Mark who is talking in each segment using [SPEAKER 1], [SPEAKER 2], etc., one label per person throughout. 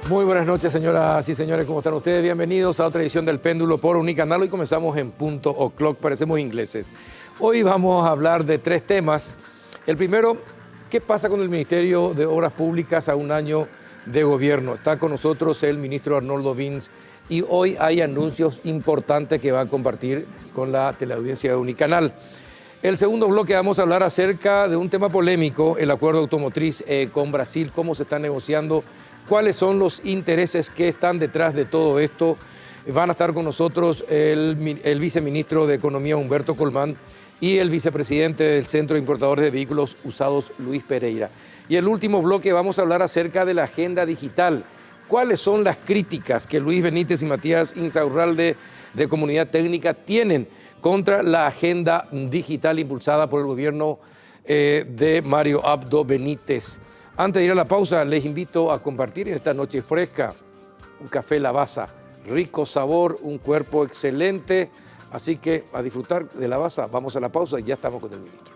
[SPEAKER 1] Muy buenas noches, señoras y señores, ¿cómo están ustedes? Bienvenidos a otra edición del Péndulo por Unicanal. Hoy comenzamos en punto o'clock, parecemos ingleses. Hoy vamos a hablar de tres temas. El primero, ¿qué pasa con el Ministerio de Obras Públicas a un año de gobierno? Está con nosotros el ministro Arnoldo Vins y hoy hay anuncios importantes que va a compartir con la teleaudiencia de Unicanal. El segundo bloque vamos a hablar acerca de un tema polémico, el acuerdo automotriz con Brasil, cómo se está negociando, cuáles son los intereses que están detrás de todo esto. Van a estar con nosotros el viceministro de Economía, Humberto Colmán, y el vicepresidente del Centro de Importadores de Vehículos Usados, Luis Pereira. Y el último bloque vamos a hablar acerca de la agenda digital. ¿Cuáles son las críticas que Luis Benítez y Matías Insaurralde de Comunidad Técnica tienen contra la agenda digital impulsada por el gobierno de Mario Abdo Benítez? Antes de ir a la pausa, les invito a compartir en esta noche fresca un café Lavazza, rico sabor, un cuerpo excelente. Así que a disfrutar de Lavazza. Vamos a la pausa y ya estamos con el ministro.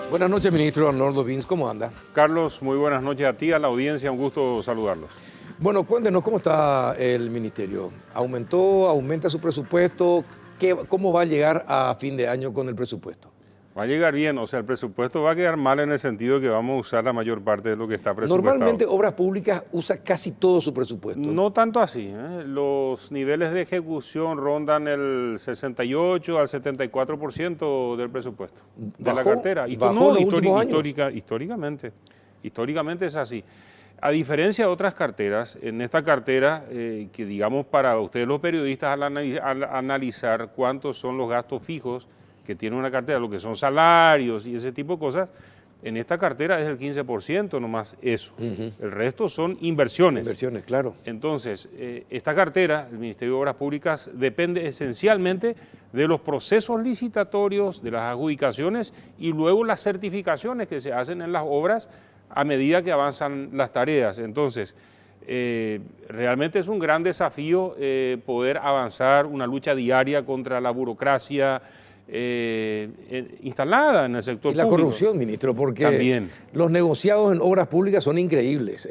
[SPEAKER 1] Buenas noches, ministro Arnoldo Vins, ¿cómo anda?
[SPEAKER 2] Carlos, muy buenas noches a ti, a la audiencia, un gusto saludarlos.
[SPEAKER 1] Bueno, cuéntenos, ¿cómo está el ministerio? ¿Aumenta su presupuesto? ¿Cómo va a llegar a fin de año con el presupuesto?
[SPEAKER 2] Va a llegar bien, o sea, el presupuesto va a quedar mal en el sentido de que vamos a usar la mayor parte de lo que está presupuestado.
[SPEAKER 1] Normalmente Obras Públicas usa casi todo su presupuesto.
[SPEAKER 2] No tanto así, ¿eh? Los niveles de ejecución rondan el 68 al 74% del presupusto de la cartera. Históricamente es así. A diferencia de otras carteras, en esta cartera, que digamos para ustedes los periodistas al analizar cuántos son los gastos fijos que tiene una cartera, lo que son salarios y ese tipo de cosas, en esta cartera es el 15% nomás eso. El resto son inversiones.
[SPEAKER 1] Inversiones, claro.
[SPEAKER 2] Entonces, esta cartera, el Ministerio de Obras Públicas, depende esencialmente de los procesos licitatorios, de las adjudicaciones y luego las certificaciones que se hacen en las obras a medida que avanzan las tareas. Entonces, realmente es un gran desafío poder avanzar, una lucha diaria contra la burocracia instalada en el sector público.
[SPEAKER 1] Y la corrupción, ministro, porque también los negociados en obras públicas son increíbles.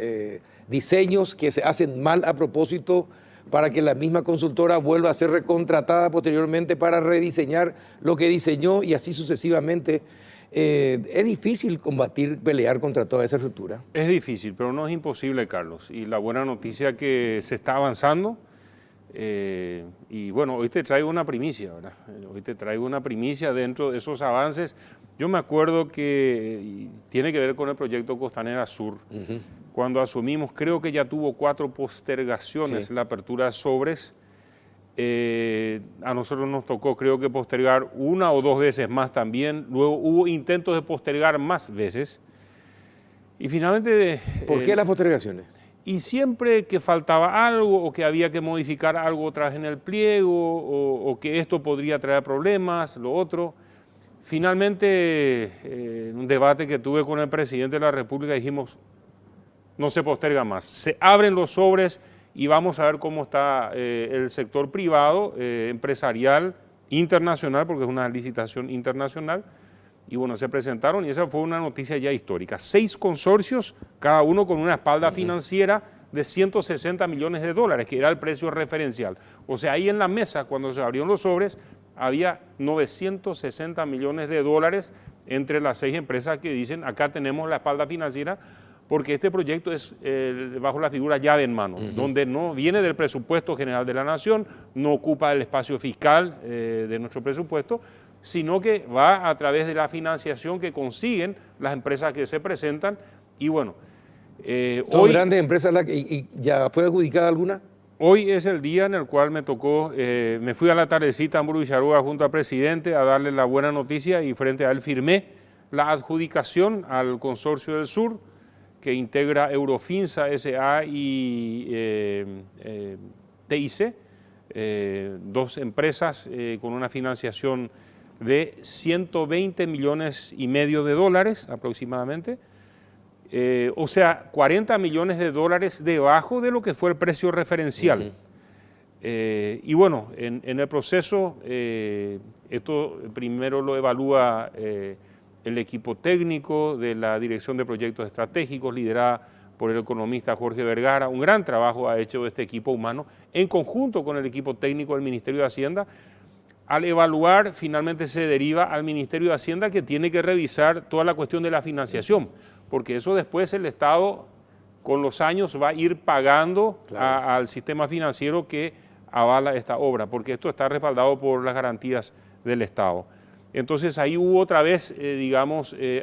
[SPEAKER 1] Diseños que se hacen mal a propósito para que la misma consultora vuelva a ser recontratada posteriormente para rediseñar lo que diseñó y así sucesivamente. Es difícil pelear contra toda esa estructura.
[SPEAKER 2] Es difícil, pero no es imposible, Carlos. Y la buena noticia es que se está avanzando. Y bueno, hoy te traigo una primicia, ¿verdad? Hoy te traigo una primicia dentro de esos avances. Yo me acuerdo que tiene que ver con el proyecto Costanera Sur. Cuando asumimos, creo que ya tuvo 4 postergaciones la apertura de sobres. A nosotros nos tocó, creo que postergar 1 o 2 veces más también. Luego hubo intentos de postergar más veces. Y finalmente...
[SPEAKER 1] ¿Por qué las postergaciones?
[SPEAKER 2] Y siempre que faltaba algo o que había que modificar algo otra vez en el pliego o que esto podría traer problemas, lo otro. Finalmente, en un debate que tuve con el presidente de la República dijimos, no se posterga más. Se abren los sobres y vamos a ver cómo está el sector privado, empresarial, internacional, porque es una licitación internacional. Y bueno, se presentaron y esa fue una noticia ya histórica. 6 consorcios, cada uno con una espalda financiera de 160 millones de dólares, que era el precio referencial. O sea, ahí en la mesa, cuando se abrieron los sobres, había 960 millones de dólares entre las 6 empresas que dicen, acá tenemos la espalda financiera, porque este proyecto es bajo la figura llave en mano, donde no viene del presupuesto general de la Nación, no ocupa el espacio fiscal de nuestro presupuesto, sino que va a través de la financiación que consiguen las empresas que se presentan. Y bueno,
[SPEAKER 1] ¿Son
[SPEAKER 2] Hoy,
[SPEAKER 1] grandes empresas y ya fue adjudicada alguna?
[SPEAKER 2] hoy es el día en el cual me tocó, me fui a la tardecita a Hamburgo y Charrúa junto al presidente a darle la buena noticia y frente a él firmé la adjudicación al Consorcio del Sur, que integra Eurofinsa S.A. y TIC, dos empresas con una financiación de 120 millones y medio de dólares aproximadamente, o sea, 40 millones de dólares debajo de lo que fue el precio referencial. Y bueno, en el proceso, esto primero lo evalúa el equipo técnico de la Dirección de Proyectos Estratégicos, liderada por el economista Jorge Vergara. Un gran trabajo ha hecho este equipo humano en conjunto con el equipo técnico del Ministerio de Hacienda. Al evaluar, finalmente se deriva al Ministerio de Hacienda, que tiene que revisar toda la cuestión de la financiación, porque eso después el Estado con los años va a ir pagando al sistema financiero que avala esta obra, porque esto está respaldado por las garantías del Estado. Entonces ahí hubo otra vez,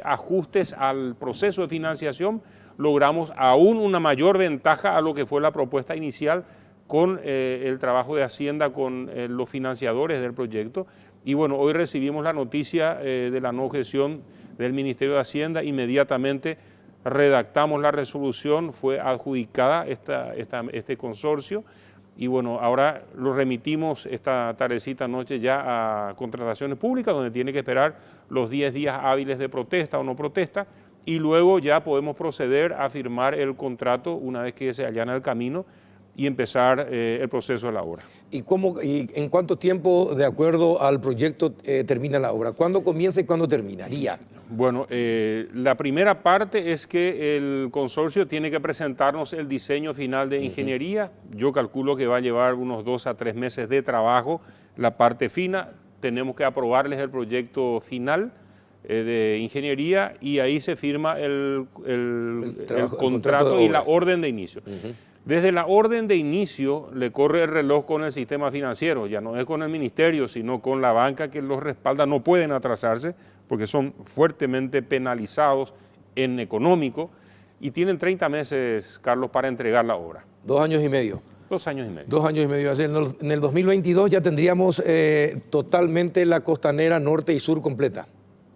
[SPEAKER 2] ajustes al proceso de financiación, logramos aún una mayor ventaja a lo que fue la propuesta inicial con el trabajo de Hacienda, con los financiadores del proyecto. Y bueno, hoy recibimos la noticia de la no objeción del Ministerio de Hacienda, inmediatamente redactamos la resolución, fue adjudicada este consorcio, y bueno, ahora lo remitimos esta tardecita noche ya a Contrataciones Públicas, donde tiene que esperar los 10 días hábiles de protesta o no protesta, y luego ya podemos proceder a firmar el contrato una vez que se allana el camino y empezar el proceso de la obra.
[SPEAKER 1] ¿Y en cuánto tiempo, de acuerdo al proyecto, termina la obra? ¿Cuándo comienza y cuándo terminaría?
[SPEAKER 2] Bueno, la primera parte es que el consorcio tiene que presentarnos el diseño final de ingeniería. Yo calculo que va a llevar unos 2 a 3 meses de trabajo la parte fina. Tenemos que aprobarles el proyecto final de ingeniería y ahí se firma el contrato y la orden de inicio. Desde la orden de inicio le corre el reloj con el sistema financiero, ya no es con el ministerio, sino con la banca que los respalda. No pueden atrasarse porque son fuertemente penalizados en económico y tienen 30 meses, Carlos, para entregar la obra.
[SPEAKER 1] 2 años y medio.
[SPEAKER 2] 2 años y medio.
[SPEAKER 1] 2 años y medio. En el 2022 ya tendríamos totalmente la costanera norte y sur completa.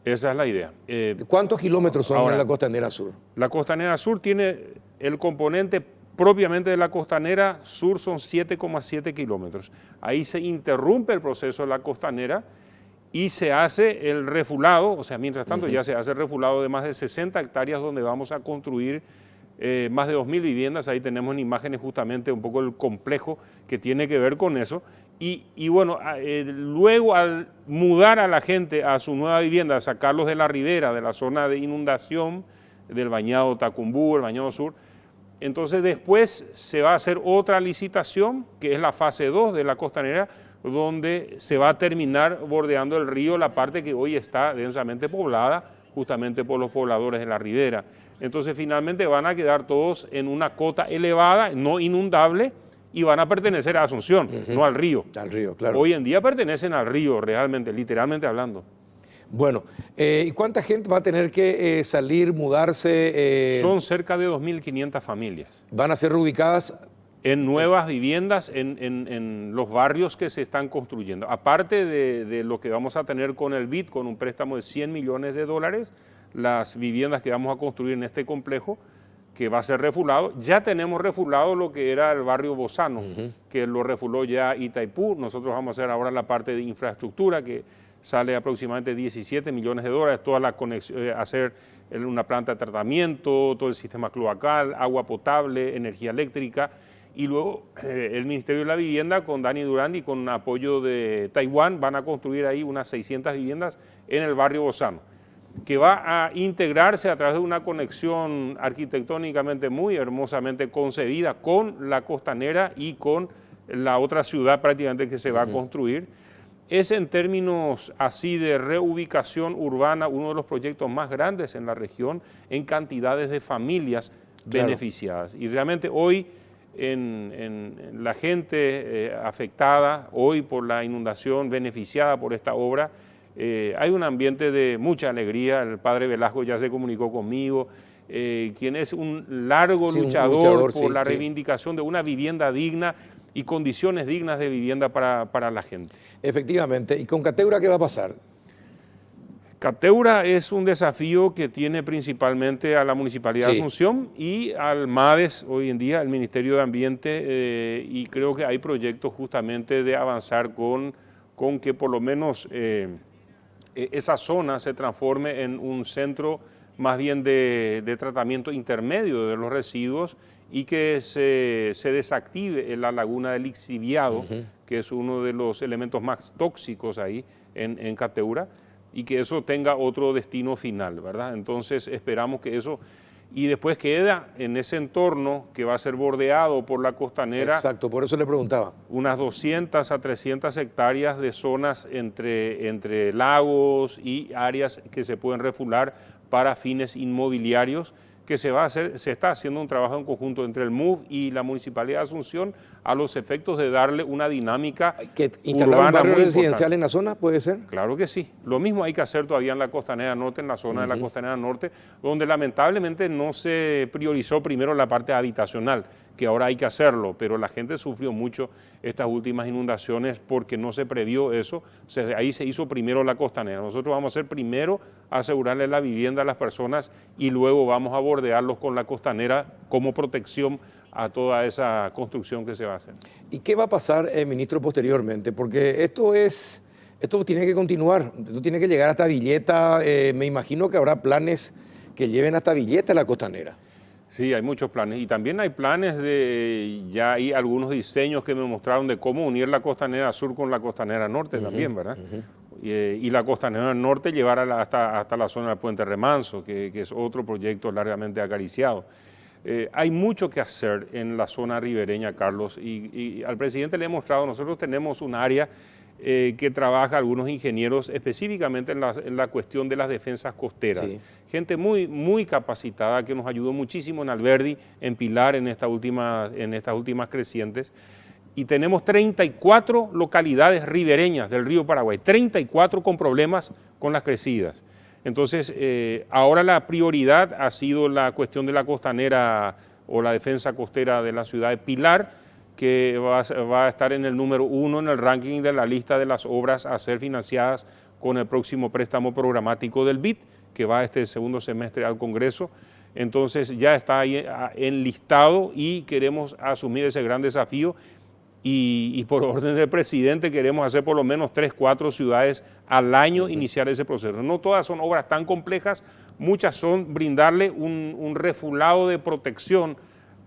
[SPEAKER 2] Esa es la idea.
[SPEAKER 1] ¿Cuántos kilómetros son
[SPEAKER 2] ahora,
[SPEAKER 1] en la costanera sur?
[SPEAKER 2] La costanera sur tiene el componente propiamente de la costanera sur, son 7,7 kilómetros. Ahí se interrumpe el proceso de la costanera y se hace el refulado, o sea, mientras tanto ya se hace el refulado de más de 60 hectáreas donde vamos a construir más de 2.000 viviendas. Ahí tenemos en imágenes justamente un poco el complejo que tiene que ver con eso. Y bueno, luego al mudar a la gente a su nueva vivienda, sacarlos de la ribera, de la zona de inundación, del bañado Tacumbú, el bañado sur, entonces después se va a hacer otra licitación, que es la fase 2 de la costanera, donde se va a terminar bordeando el río, la parte que hoy está densamente poblada, justamente por los pobladores de la ribera. Entonces finalmente van a quedar todos en una cota elevada, no inundable, y van a pertenecer a Asunción, no al río.
[SPEAKER 1] Al río, claro.
[SPEAKER 2] Hoy en día pertenecen al río, realmente, literalmente hablando.
[SPEAKER 1] Bueno, ¿y cuánta gente va a tener que salir, mudarse?
[SPEAKER 2] Son cerca de 2.500 familias.
[SPEAKER 1] ¿Van a ser reubicadas?
[SPEAKER 2] En nuevas viviendas, en los barrios que se están construyendo. Aparte de lo que vamos a tener con el BID, con un préstamo de 100 millones de dólares, las viviendas que vamos a construir en este complejo, que va a ser refulado. Ya tenemos refulado lo que era el barrio Bozano, que lo refuló ya Itaipú. Nosotros vamos a hacer ahora la parte de infraestructura, que sale aproximadamente 17 millones de dólares, toda la conexión, hacer una planta de tratamiento, todo el sistema cloacal, agua potable, energía eléctrica, y luego el Ministerio de la Vivienda con Dani Durandi, con apoyo de Taiwán, van a construir ahí unas 600 viviendas en el barrio Bozano, que va a integrarse a través de una conexión arquitectónicamente muy hermosamente concebida con la costanera y con la otra ciudad prácticamente que se va a construir. Es en términos así de reubicación urbana uno de los proyectos más grandes en la región en cantidades de familias beneficiadas. Y realmente hoy en la gente afectada, hoy por la inundación, beneficiada por esta obra, hay un ambiente de mucha alegría. El padre Velasco ya se comunicó conmigo, quien es un largo
[SPEAKER 1] Sí, un
[SPEAKER 2] luchador por
[SPEAKER 1] sí,
[SPEAKER 2] la
[SPEAKER 1] sí.
[SPEAKER 2] reivindicación de una vivienda digna y condiciones dignas de vivienda para la gente.
[SPEAKER 1] Efectivamente. ¿Y con Cateura qué va a pasar?
[SPEAKER 2] Cateura es un desafío que tiene principalmente a la Municipalidad de
[SPEAKER 1] Sí.
[SPEAKER 2] Asunción y al MADES hoy en día, el Ministerio de Ambiente, y creo que hay proyectos justamente de avanzar con que por lo menos esa zona se transforme en un centro más bien de tratamiento intermedio de los residuos y que se desactive en la laguna del lixiviado, que es uno de los elementos más tóxicos ahí en Cateura, y que eso tenga otro destino final, ¿verdad? Entonces esperamos que eso, y después queda en ese entorno que va a ser bordeado por la costanera.
[SPEAKER 1] Exacto, por eso le preguntaba.
[SPEAKER 2] Unas 200 a 300 hectáreas de zonas entre lagos y áreas que se pueden refular para fines inmobiliarios, que se está haciendo un trabajo en conjunto entre el MUV y la Municipalidad de Asunción a los efectos de darle una dinámica
[SPEAKER 1] ¿Hay que instalar un
[SPEAKER 2] urbana
[SPEAKER 1] barrio
[SPEAKER 2] muy
[SPEAKER 1] residencial
[SPEAKER 2] importante.
[SPEAKER 1] en la zona? ¿Puede ser?
[SPEAKER 2] Claro que sí. Lo mismo hay que hacer todavía en la Costanera Norte, en la zona de la Costanera Norte, donde lamentablemente no se priorizó primero la parte habitacional, que ahora hay que hacerlo, pero la gente sufrió mucho estas últimas inundaciones porque no se previó eso. Ahí se hizo primero la Costanera. Nosotros vamos a hacer primero asegurarle la vivienda a las personas y luego vamos a bordearlos con la Costanera como protección a toda esa construcción que se va a hacer.
[SPEAKER 1] ¿Y qué va a pasar, ministro, posteriormente? Porque esto tiene que continuar, esto tiene que llegar hasta Villeta. Me imagino que habrá planes que lleven hasta Villeta la costanera.
[SPEAKER 2] Sí, hay muchos planes y también hay planes ya hay algunos diseños que me mostraron de cómo unir la costanera sur con la costanera norte también, ¿verdad? Y la costanera norte llevar hasta la zona del Puente Remanso, que es otro proyecto largamente acariciado. Hay mucho que hacer en la zona ribereña, Carlos, y al presidente le he mostrado, nosotros tenemos un área que trabaja algunos ingenieros específicamente en la cuestión de las defensas costeras.
[SPEAKER 1] Sí.
[SPEAKER 2] Gente muy capacitada que nos ayudó muchísimo en Alberdi, en Pilar, en estas últimas crecientes. Y tenemos 34 localidades ribereñas del río Paraguay, 34 con problemas con las crecidas. Entonces, ahora la prioridad ha sido la cuestión de la costanera o la defensa costera de la ciudad de Pilar, que va a estar en el número 1 en el ranking de la lista de las obras a ser financiadas con el próximo préstamo programático del BID, que va este segundo semestre al Congreso. Entonces ya está ahí enlistado y queremos asumir ese gran desafío y por orden del presidente queremos hacer por lo menos 3, 4 ciudades al año iniciar ese proceso. No todas son obras tan complejas, muchas son brindarle un refulado de protección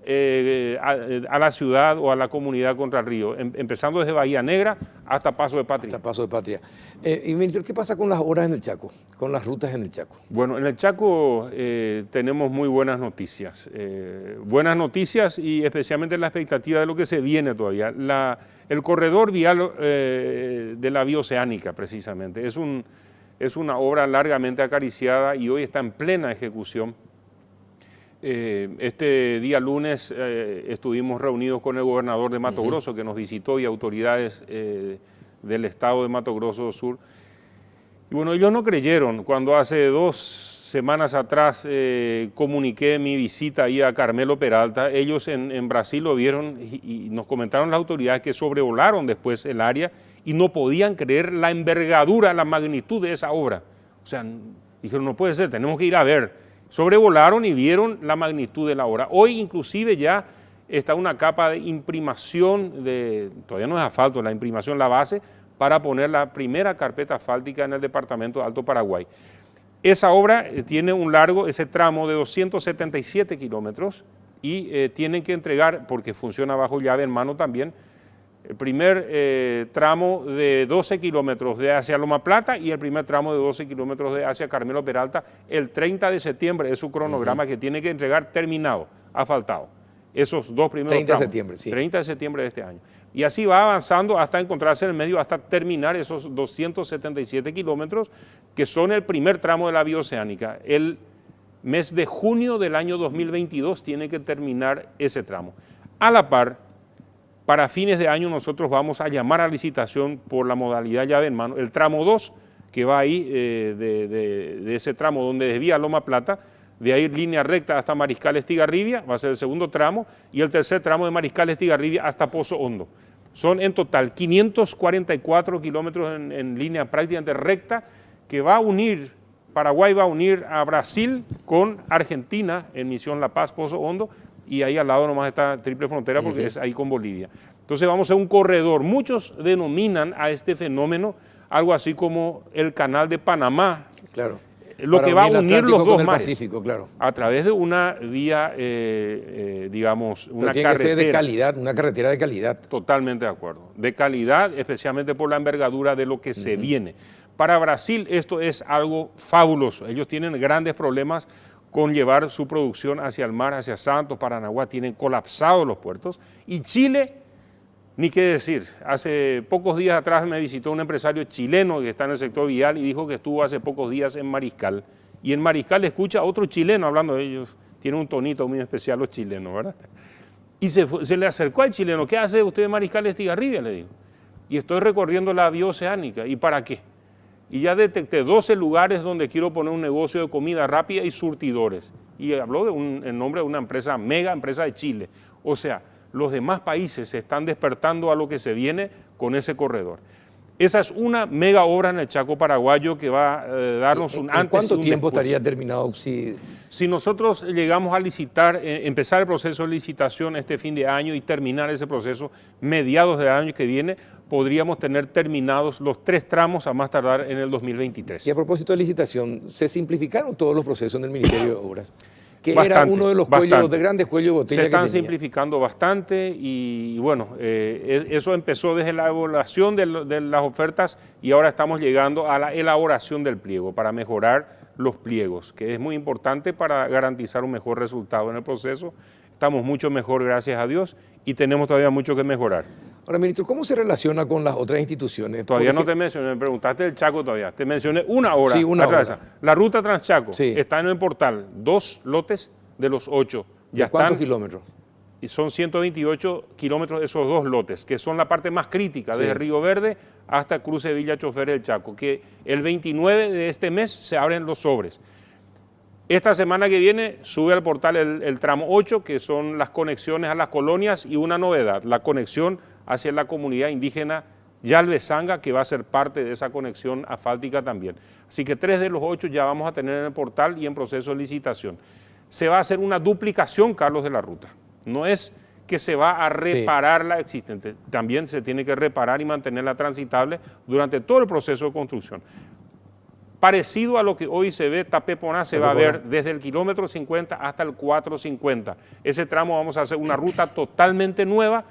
[SPEAKER 2] a la ciudad o a la comunidad contra el río, empezando desde Bahía Negra hasta Paso de Patria.
[SPEAKER 1] Hasta Paso de Patria. Y ministro, ¿qué pasa con las obras en el Chaco, con las rutas en el Chaco?
[SPEAKER 2] Bueno, en el Chaco tenemos muy buenas noticias y especialmente la expectativa de lo que se viene todavía. El corredor vial de la vía oceánica, precisamente, es una obra largamente acariciada y hoy está en plena ejecución. Este día lunes estuvimos reunidos con el gobernador de Mato Grosso, que nos visitó, y autoridades del estado de Mato Grosso Sur. Y bueno, ellos no creyeron cuando hace 2 semanas atrás comuniqué mi visita ahí a Carmelo Peralta. Ellos en Brasil lo vieron y nos comentaron las autoridades que sobrevolaron después el área y no podían creer la envergadura, la magnitud de esa obra. O sea, dijeron, no puede ser, tenemos que ir a ver. Sobrevolaron y vieron la magnitud de la obra. Hoy inclusive ya está una capa de imprimación, todavía no es asfalto, la imprimación, la base, para poner la primera carpeta asfáltica en el departamento de Alto Paraguay. Esa obra tiene un largo, ese tramo de 277 kilómetros y tienen que entregar, porque funciona bajo llave en mano también, el primer tramo de 12 kilómetros de hacia Loma Plata y el primer tramo de 12 kilómetros de hacia Carmelo Peralta el 30 de septiembre, es su cronograma que tiene que entregar terminado, asfaltado. Esos 2 primeros
[SPEAKER 1] 30 de
[SPEAKER 2] tramos,
[SPEAKER 1] septiembre, sí.
[SPEAKER 2] 30 de septiembre de este año. Y así va avanzando hasta encontrarse en el medio, hasta terminar esos 277 kilómetros, que son el primer tramo de la vía oceánica. El mes de junio del año 2022 tiene que terminar ese tramo. A la par, para fines de año nosotros vamos a llamar a licitación por la modalidad llave en mano, el tramo 2, que va ahí de ese tramo donde desvía Loma Plata, de ahí línea recta hasta Mariscal Estigarribia, va a ser el segundo tramo, y el tercer tramo de Mariscal Estigarribia hasta Pozo Hondo. Son en total 544 kilómetros en línea prácticamente recta que va a unir, Paraguay va a unir a Brasil con Argentina en Misión La Paz, Pozo Hondo, y ahí al lado nomás está triple frontera porque es ahí con Bolivia. Entonces vamos a un corredor. Muchos denominan a este fenómeno algo así como el Canal de Panamá.
[SPEAKER 1] Claro.
[SPEAKER 2] Lo que va a unir los dos mares
[SPEAKER 1] Pacífico, claro.
[SPEAKER 2] a través de una vía, digamos, una
[SPEAKER 1] tiene
[SPEAKER 2] carretera.
[SPEAKER 1] Que ser de calidad, una carretera de calidad.
[SPEAKER 2] Totalmente de acuerdo. De calidad, especialmente por la envergadura de lo que se viene. Para Brasil esto es algo fabuloso. Ellos tienen grandes problemas con llevar su producción hacia el mar, hacia Santos, Paranaguá, tienen colapsados los puertos. Y Chile, ni qué decir, hace pocos días atrás me visitó un empresario chileno que está en el sector vial y dijo que estuvo hace pocos días en Mariscal. Y en Mariscal escucha a otro chileno hablando de ellos, tiene un tonito muy especial los chilenos, ¿verdad? Y se le acercó al chileno, ¿qué hace usted en Mariscal Estigarribia? Le dijo. Y estoy recorriendo la vía oceánica, ¿y para qué? Y ya detecté 12 lugares donde quiero poner un negocio de comida rápida y surtidores. Y habló en nombre de una empresa, mega empresa de Chile. O sea, los demás países se están despertando a lo que se viene con ese corredor. Esa es una mega obra en el Chaco paraguayo que va a darnos un antes y un después.
[SPEAKER 1] ¿Cuánto tiempo estaría terminado?
[SPEAKER 2] Si nosotros llegamos a licitar, empezar el proceso de licitación este fin de año y terminar ese proceso mediados del año que viene, podríamos tener terminados los 3 tramos a más tardar en el 2023.
[SPEAKER 1] Y a propósito de licitación, ¿se simplificaron todos los procesos en el Ministerio de Obras? Que
[SPEAKER 2] bastante,
[SPEAKER 1] era uno de los de grandes cuellos de botella.
[SPEAKER 2] Se están
[SPEAKER 1] que tenía.
[SPEAKER 2] simplificando bastante y bueno, eso empezó desde la evaluación de las ofertas y ahora estamos llegando a la elaboración del pliego para mejorar los pliegos, que es muy importante para garantizar un mejor resultado en el proceso. Estamos mucho mejor, gracias a Dios, y tenemos todavía mucho que mejorar.
[SPEAKER 1] Ahora, ministro, ¿cómo se relaciona con las otras instituciones?
[SPEAKER 2] Todavía no te mencioné, me preguntaste del Chaco todavía. Te mencioné una hora.
[SPEAKER 1] Sí, una hora.
[SPEAKER 2] La ruta Transchaco
[SPEAKER 1] sí.
[SPEAKER 2] está en el portal. 2 lotes de los 8. Ya
[SPEAKER 1] ¿De cuántos
[SPEAKER 2] están,
[SPEAKER 1] kilómetros?
[SPEAKER 2] Y son 128 kilómetros esos 2 lotes, que son la parte más crítica,
[SPEAKER 1] sí.
[SPEAKER 2] desde Río Verde hasta Cruce Villa Choferes del Chaco, que el 29 de este mes se abren los sobres. Esta semana que viene sube al portal el tramo 8, que son las conexiones a las colonias, y una novedad, la conexión hacia la comunidad indígena Yalvezanga, que va a ser parte de esa conexión asfáltica también. Así que 3 de los 8 ya vamos a tener en el portal y en proceso de licitación. Se va a hacer una duplicación, Carlos, de la ruta. No es que se va a reparar la existente, también se tiene que reparar y mantenerla transitable durante todo el proceso de construcción. Parecido a lo que hoy se ve, Tapeponá se va a ver desde el kilómetro 50 hasta el 450. Ese tramo vamos a hacer una ruta totalmente nueva,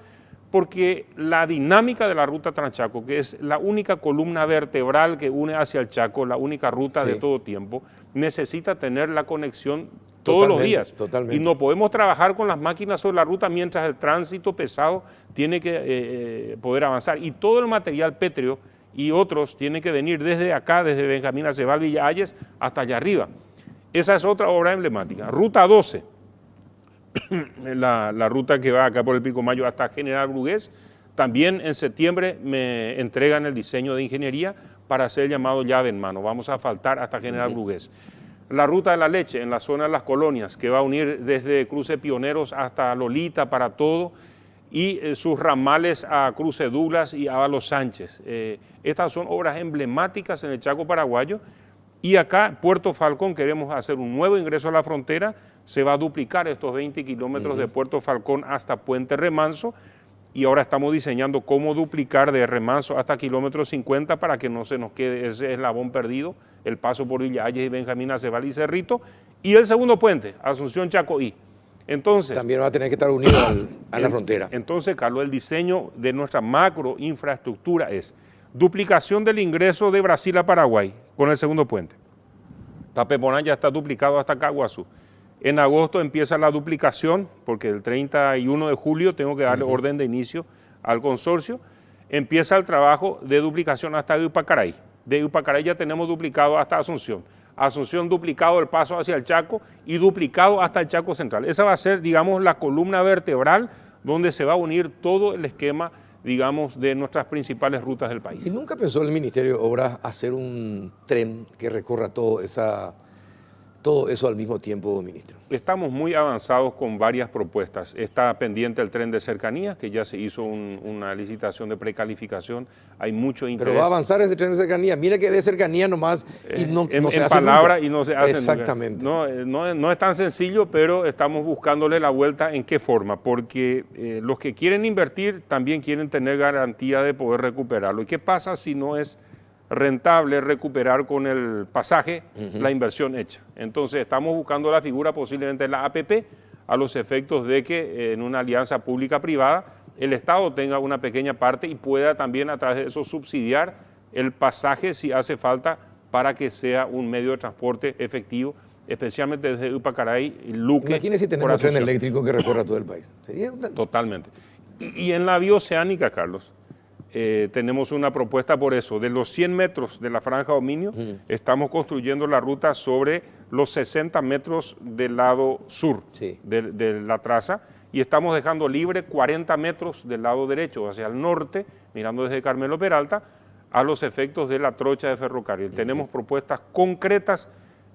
[SPEAKER 2] porque la dinámica de la ruta Transchaco, que es la única columna vertebral que une hacia el Chaco, la única ruta de todo tiempo, necesita tener la conexión todos los días.
[SPEAKER 1] Totalmente.
[SPEAKER 2] Y no podemos trabajar con las máquinas sobre la ruta mientras el tránsito pesado tiene que poder avanzar. Y todo el material pétreo y otros tienen que venir desde acá, desde Benjamín Acebal, Villa Ayes, hasta allá arriba. Esa es otra obra emblemática. Ruta 12. La ruta que va acá por el Pico Mayo hasta General Brugués, también en septiembre me entregan el diseño de ingeniería para hacer el llamado llave en mano. Vamos a asfaltar hasta General Brugués. La ruta de la leche en la zona de las colonias, que va a unir desde Cruce Pioneros hasta Lolita para todo, y sus ramales a Cruce Douglas y a Los Sánchez. Estas son obras emblemáticas en el Chaco paraguayo. Y acá, Puerto Falcón, queremos hacer un nuevo ingreso a la frontera. Se va a duplicar estos 20 kilómetros de Puerto Falcón hasta Puente Remanso, y ahora estamos diseñando cómo duplicar de Remanso hasta kilómetro 50 para que no se nos quede ese eslabón perdido, el paso por Villa Ayes y Benjamín Acebal y Cerrito, y el segundo puente, Asunción Chacoí. Entonces,
[SPEAKER 1] también va a tener que estar unido a la frontera.
[SPEAKER 2] Entonces, Carlos, el diseño de nuestra macro infraestructura es duplicación del ingreso de Brasil a Paraguay con el segundo puente. Tapeponá ya está duplicado hasta Caguazú. En agosto empieza la duplicación, porque el 31 de julio tengo que darle orden de inicio al consorcio. Empieza el trabajo de duplicación hasta Upacaray. De Upacaray ya tenemos duplicado hasta Asunción. Asunción duplicado el paso hacia el Chaco y duplicado hasta el Chaco Central. Esa va a ser, digamos, la columna vertebral donde se va a unir todo el esquema, digamos, de nuestras principales rutas del país.
[SPEAKER 1] ¿Y nunca pensó el Ministerio de Obras hacer un tren que recorra toda esa todo eso al mismo tiempo, ministro?
[SPEAKER 2] Estamos muy avanzados con varias propuestas. Está pendiente el tren de cercanías, que ya se hizo una licitación de precalificación. Hay mucho interés.
[SPEAKER 1] Pero va a avanzar ese tren de cercanía. Mira que de cercanía nomás y no se hace
[SPEAKER 2] en palabra
[SPEAKER 1] nunca.
[SPEAKER 2] Y no se hace.
[SPEAKER 1] Exactamente.
[SPEAKER 2] No es tan sencillo, pero estamos buscándole la vuelta en qué forma, porque los que quieren invertir también quieren tener garantía de poder recuperarlo. ¿Y qué pasa si no es rentable recuperar con el pasaje la inversión hecha? Entonces estamos buscando la figura posiblemente de la APP a los efectos de que en una alianza pública-privada el Estado tenga una pequeña parte y pueda también a través de eso subsidiar el pasaje si hace falta para que sea un medio de transporte efectivo, especialmente desde Upacaray y Luque.
[SPEAKER 1] Imagínese si tenemos un tren eléctrico que recorra todo el país. Sería
[SPEAKER 2] Totalmente. Y en la bioceánica, Carlos, tenemos una propuesta por eso. De los 100 metros de la franja dominio, estamos construyendo la ruta sobre los 60 metros del lado sur de la traza y estamos dejando libre 40 metros del lado derecho, hacia el norte, mirando desde Carmelo Peralta, a los efectos de la trocha de ferrocarril. Tenemos propuestas concretas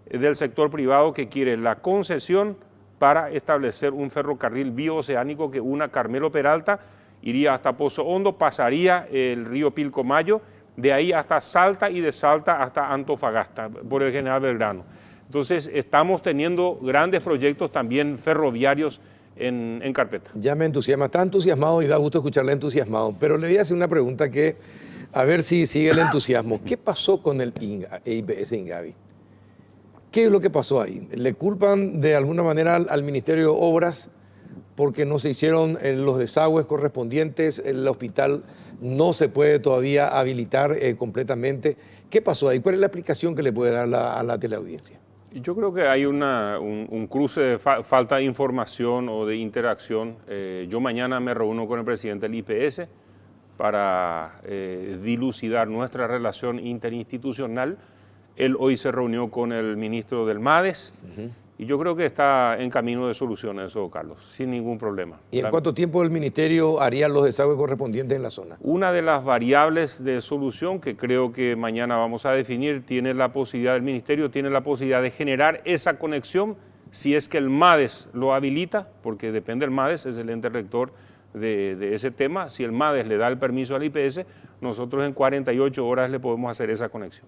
[SPEAKER 2] del sector privado que quiere la concesión para establecer un ferrocarril bioceánico que una Carmelo Peralta, iría hasta Pozo Hondo, pasaría el río Pilcomayo, de ahí hasta Salta y de Salta hasta Antofagasta, por el General Belgrano. Entonces estamos teniendo grandes proyectos también ferroviarios en carpeta.
[SPEAKER 1] Ya me entusiasma, está entusiasmado y da gusto escucharle entusiasmado, pero le voy a hacer una pregunta que, a ver si sigue el entusiasmo. ¿Qué pasó con el IPS Ingavi? ¿Qué es lo que pasó ahí? ¿Le culpan de alguna manera al Ministerio de Obras porque no se hicieron los desagües correspondientes? El hospital no se puede todavía habilitar completamente. ¿Qué pasó ahí? ¿Cuál es la explicación que le puede dar a la teleaudiencia?
[SPEAKER 2] Yo creo que hay un cruce de falta de información o de interacción. Yo mañana me reúno con el presidente del IPS para dilucidar nuestra relación interinstitucional. Él hoy se reunió con el ministro del MADES y yo creo que está en camino de solución eso, Carlos, sin ningún problema.
[SPEAKER 1] ¿Y en cuánto tiempo el ministerio haría los desagües correspondientes en la zona?
[SPEAKER 2] Una de las variables de solución que creo que mañana vamos a definir, tiene la posibilidad, el ministerio tiene la posibilidad de generar esa conexión si es que el MADES lo habilita, porque depende del MADES, es el ente rector de ese tema. Si el MADES le da el permiso al IPS, nosotros en 48 horas le podemos hacer esa conexión.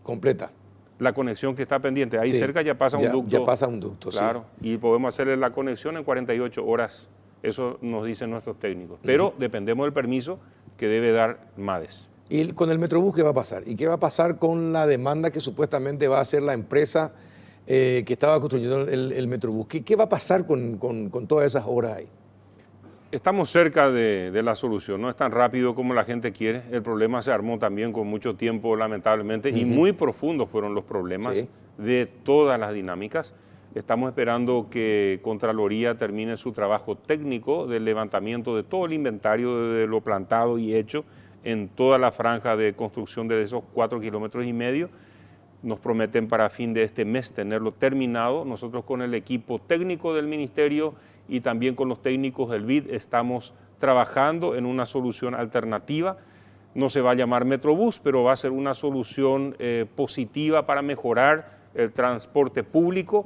[SPEAKER 1] Completa.
[SPEAKER 2] La conexión que está pendiente, ahí cerca ya pasa un ducto.
[SPEAKER 1] Ya pasa un ducto,
[SPEAKER 2] claro, y podemos hacerle la conexión en 48 horas, eso nos dicen nuestros técnicos. Pero dependemos del permiso que debe dar MADES.
[SPEAKER 1] ¿Y con el Metrobús qué va a pasar? ¿Y qué va a pasar con la demanda que supuestamente va a hacer la empresa que estaba construyendo el Metrobús? ¿Qué va a pasar con todas esas obras ahí?
[SPEAKER 2] Estamos cerca de la solución, no es tan rápido como la gente quiere. El problema se armó también con mucho tiempo, lamentablemente, y muy profundos fueron los problemas de todas las dinámicas. Estamos esperando que Contraloría termine su trabajo técnico del levantamiento de todo el inventario de lo plantado y hecho en toda la franja de construcción de esos 4,5 kilómetros. Nos prometen para fin de este mes tenerlo terminado. Nosotros con el equipo técnico del ministerio y también con los técnicos del BID estamos trabajando en una solución alternativa. No se va a llamar Metrobús, pero va a ser una solución positiva para mejorar el transporte público.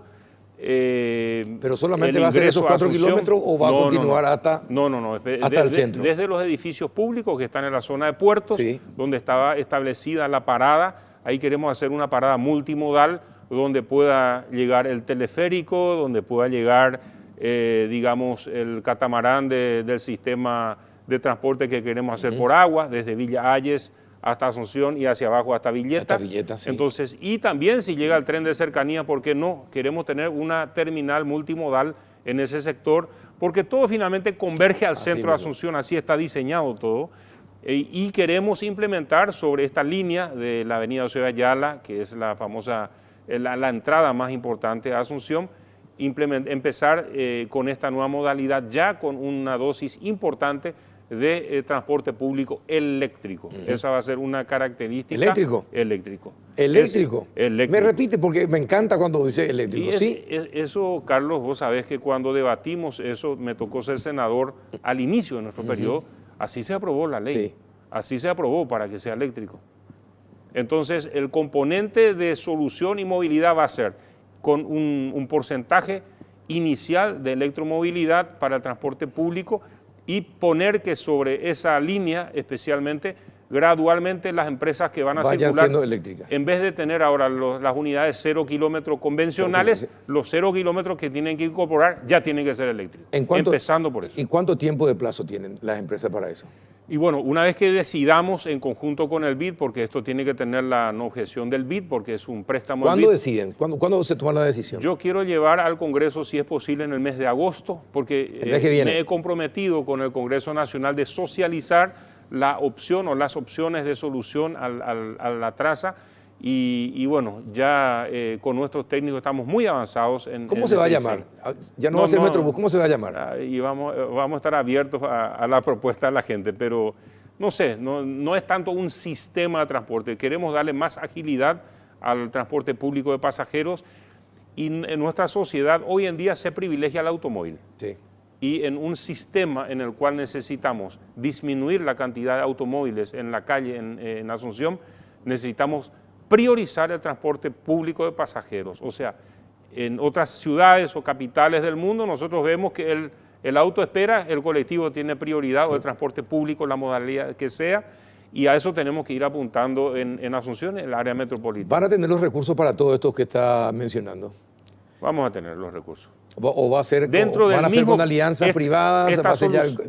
[SPEAKER 1] ¿Pero solamente va a ser esos 4 kilómetros o va a continuar hasta el centro?
[SPEAKER 2] Desde los edificios públicos que están en la zona de puertos, donde estaba establecida la parada, ahí queremos hacer una parada multimodal donde pueda llegar el teleférico, donde pueda llegar digamos, el catamarán del sistema de transporte que queremos hacer por agua, desde Villa Ayes hasta Asunción y hacia abajo hasta Villeta. Entonces, y también si llega el tren de cercanía, ¿por qué no? Queremos tener una terminal multimodal en ese sector, porque todo finalmente converge al centro de Asunción, así está diseñado todo. Y queremos implementar sobre esta línea de la avenida José Ayala, que es la famosa, la entrada más importante a Asunción, empezar con esta nueva modalidad ya con una dosis importante de transporte público eléctrico. Esa va a ser una característica.
[SPEAKER 1] ¿Eléctrico?
[SPEAKER 2] Eléctrico.
[SPEAKER 1] ¿Eléctrico?
[SPEAKER 2] Eléctrico.
[SPEAKER 1] Me repite porque me encanta cuando dice eléctrico.
[SPEAKER 2] Eso, Carlos, vos sabés que cuando debatimos eso, me tocó ser senador al inicio de nuestro periodo, así se aprobó la ley. Así se aprobó para que sea eléctrico. Entonces, el componente de solución y movilidad va a ser con un porcentaje inicial de electromovilidad para el transporte público y poner que sobre esa línea especialmente gradualmente las empresas que van a
[SPEAKER 1] vayan
[SPEAKER 2] circular,
[SPEAKER 1] siendo eléctricas.
[SPEAKER 2] en vez de tener ahora las unidades 0 kilómetros convencionales, los 0 kilómetros que tienen que incorporar ya tienen que ser eléctricos, empezando por eso.
[SPEAKER 1] ¿Y cuánto tiempo de plazo tienen las empresas para eso?
[SPEAKER 2] Y bueno, una vez que decidamos en conjunto con el BID, porque esto tiene que tener la no objeción del BID, porque es un préstamo del BID.
[SPEAKER 1] ¿Cuándo deciden? ¿Cuándo se toma la decisión?
[SPEAKER 2] Yo quiero llevar al Congreso, si es posible, en el mes de agosto, porque me he comprometido con el Congreso Nacional de socializar la opción o las opciones de solución a la traza. Y bueno, ya con nuestros técnicos estamos muy avanzados
[SPEAKER 1] ¿Cómo se va a llamar? Ya no va a ser Metrobús, ¿cómo se va a llamar?
[SPEAKER 2] Y vamos a estar abiertos a la propuesta de la gente, pero no sé, no es tanto un sistema de transporte. Queremos darle más agilidad al transporte público de pasajeros y en nuestra sociedad hoy en día se privilegia el automóvil.
[SPEAKER 1] Sí.
[SPEAKER 2] Y en un sistema en el cual necesitamos disminuir la cantidad de automóviles en la calle en Asunción, necesitamos priorizar el transporte público de pasajeros. O sea, en otras ciudades o capitales del mundo nosotros vemos que el auto espera, el colectivo tiene prioridad, sí, o el transporte público, la modalidad que sea, y a eso tenemos que ir apuntando en Asunción, en el área metropolitana.
[SPEAKER 1] ¿Van a tener los recursos para todo esto que está mencionando?
[SPEAKER 2] Vamos a tener los recursos.
[SPEAKER 1] ¿O va a ser
[SPEAKER 2] van a ser
[SPEAKER 1] con alianzas privadas?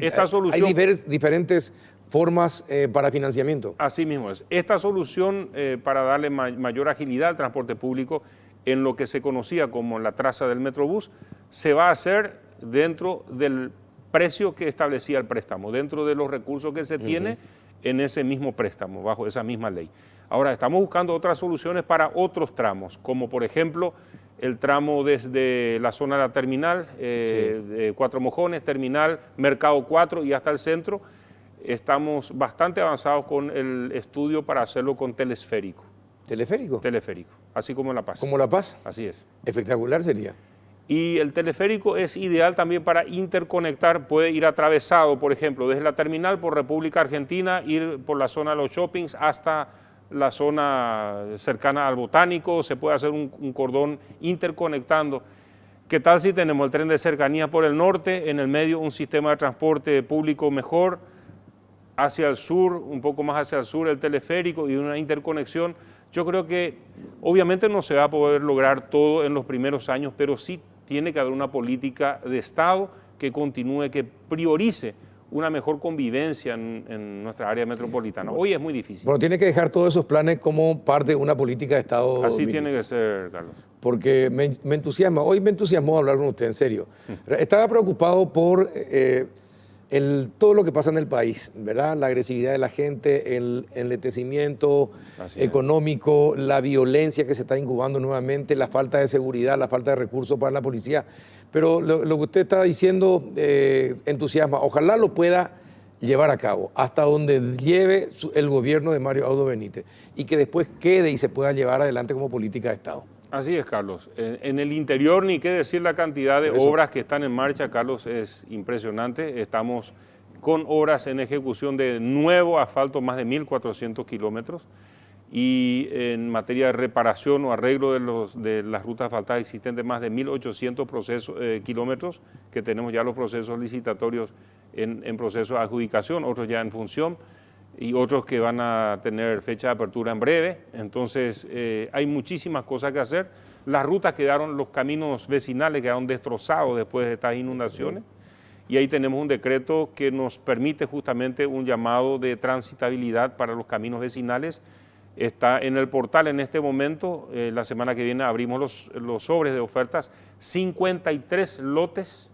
[SPEAKER 2] Esta solución,
[SPEAKER 1] hay diferentes formas para financiamiento.
[SPEAKER 2] Así mismo es. Esta solución para darle mayor agilidad al transporte público en lo que se conocía como la traza del Metrobús, se va a hacer dentro del precio que establecía el préstamo, dentro de los recursos que se tiene en ese mismo préstamo, bajo esa misma ley. Ahora, estamos buscando otras soluciones para otros tramos, como por ejemplo el tramo desde la zona de la terminal, de Cuatro Mojones, terminal, Mercado 4 y hasta el centro. Estamos bastante avanzados con el estudio para hacerlo con telesférico.
[SPEAKER 1] ¿Teleférico?
[SPEAKER 2] Teleférico, así como La Paz.
[SPEAKER 1] ¿Como La Paz?
[SPEAKER 2] Así es.
[SPEAKER 1] Espectacular sería.
[SPEAKER 2] Y el teleférico es ideal también para interconectar, puede ir atravesado, por ejemplo, desde la terminal por República Argentina, ir por la zona de los shoppings hasta la zona cercana al Botánico, se puede hacer un cordón interconectando. ¿Qué tal si tenemos el tren de cercanía por el norte, en el medio un sistema de transporte público mejor, hacia el sur, un poco más hacia el sur el teleférico y una interconexión? Yo creo que obviamente no se va a poder lograr todo en los primeros años, pero sí tiene que haber una política de Estado que continúe, que priorice una mejor convivencia en nuestra área metropolitana. Hoy es muy difícil.
[SPEAKER 1] Bueno, tiene que dejar todos esos planes como parte de una política de Estado.
[SPEAKER 2] Así tiene que ser, Carlos.
[SPEAKER 1] Porque me entusiasma, hoy me entusiasmó hablar con usted, en serio. Estaba preocupado por todo lo que pasa en el país, ¿verdad? La agresividad de la gente, el enlentecimiento económico, la violencia que se está incubando nuevamente, la falta de seguridad, la falta de recursos para la policía. Pero lo que usted está diciendo entusiasma. Ojalá lo pueda llevar a cabo hasta donde lleve el gobierno de Mario Audo Benítez y que después quede y se pueda llevar adelante como política de Estado.
[SPEAKER 2] Así es, Carlos. En el interior, ni qué decir, la cantidad de obras que están en marcha, Carlos, es impresionante. Estamos con obras en ejecución de nuevo asfalto, más de 1.400 kilómetros. Y en materia de reparación o arreglo de las rutas asfaltadas existentes, más de 1.800 kilómetros, que tenemos ya los procesos licitatorios en proceso de adjudicación, otros ya en función, y otros que van a tener fecha de apertura en breve. Entonces, hay muchísimas cosas que hacer. Las rutas quedaron, los caminos vecinales quedaron destrozados después de estas inundaciones, y ahí tenemos un decreto que nos permite justamente un llamado de transitabilidad para los caminos vecinales. Está en el portal en este momento, la semana que viene abrimos los sobres de ofertas, 53 lotes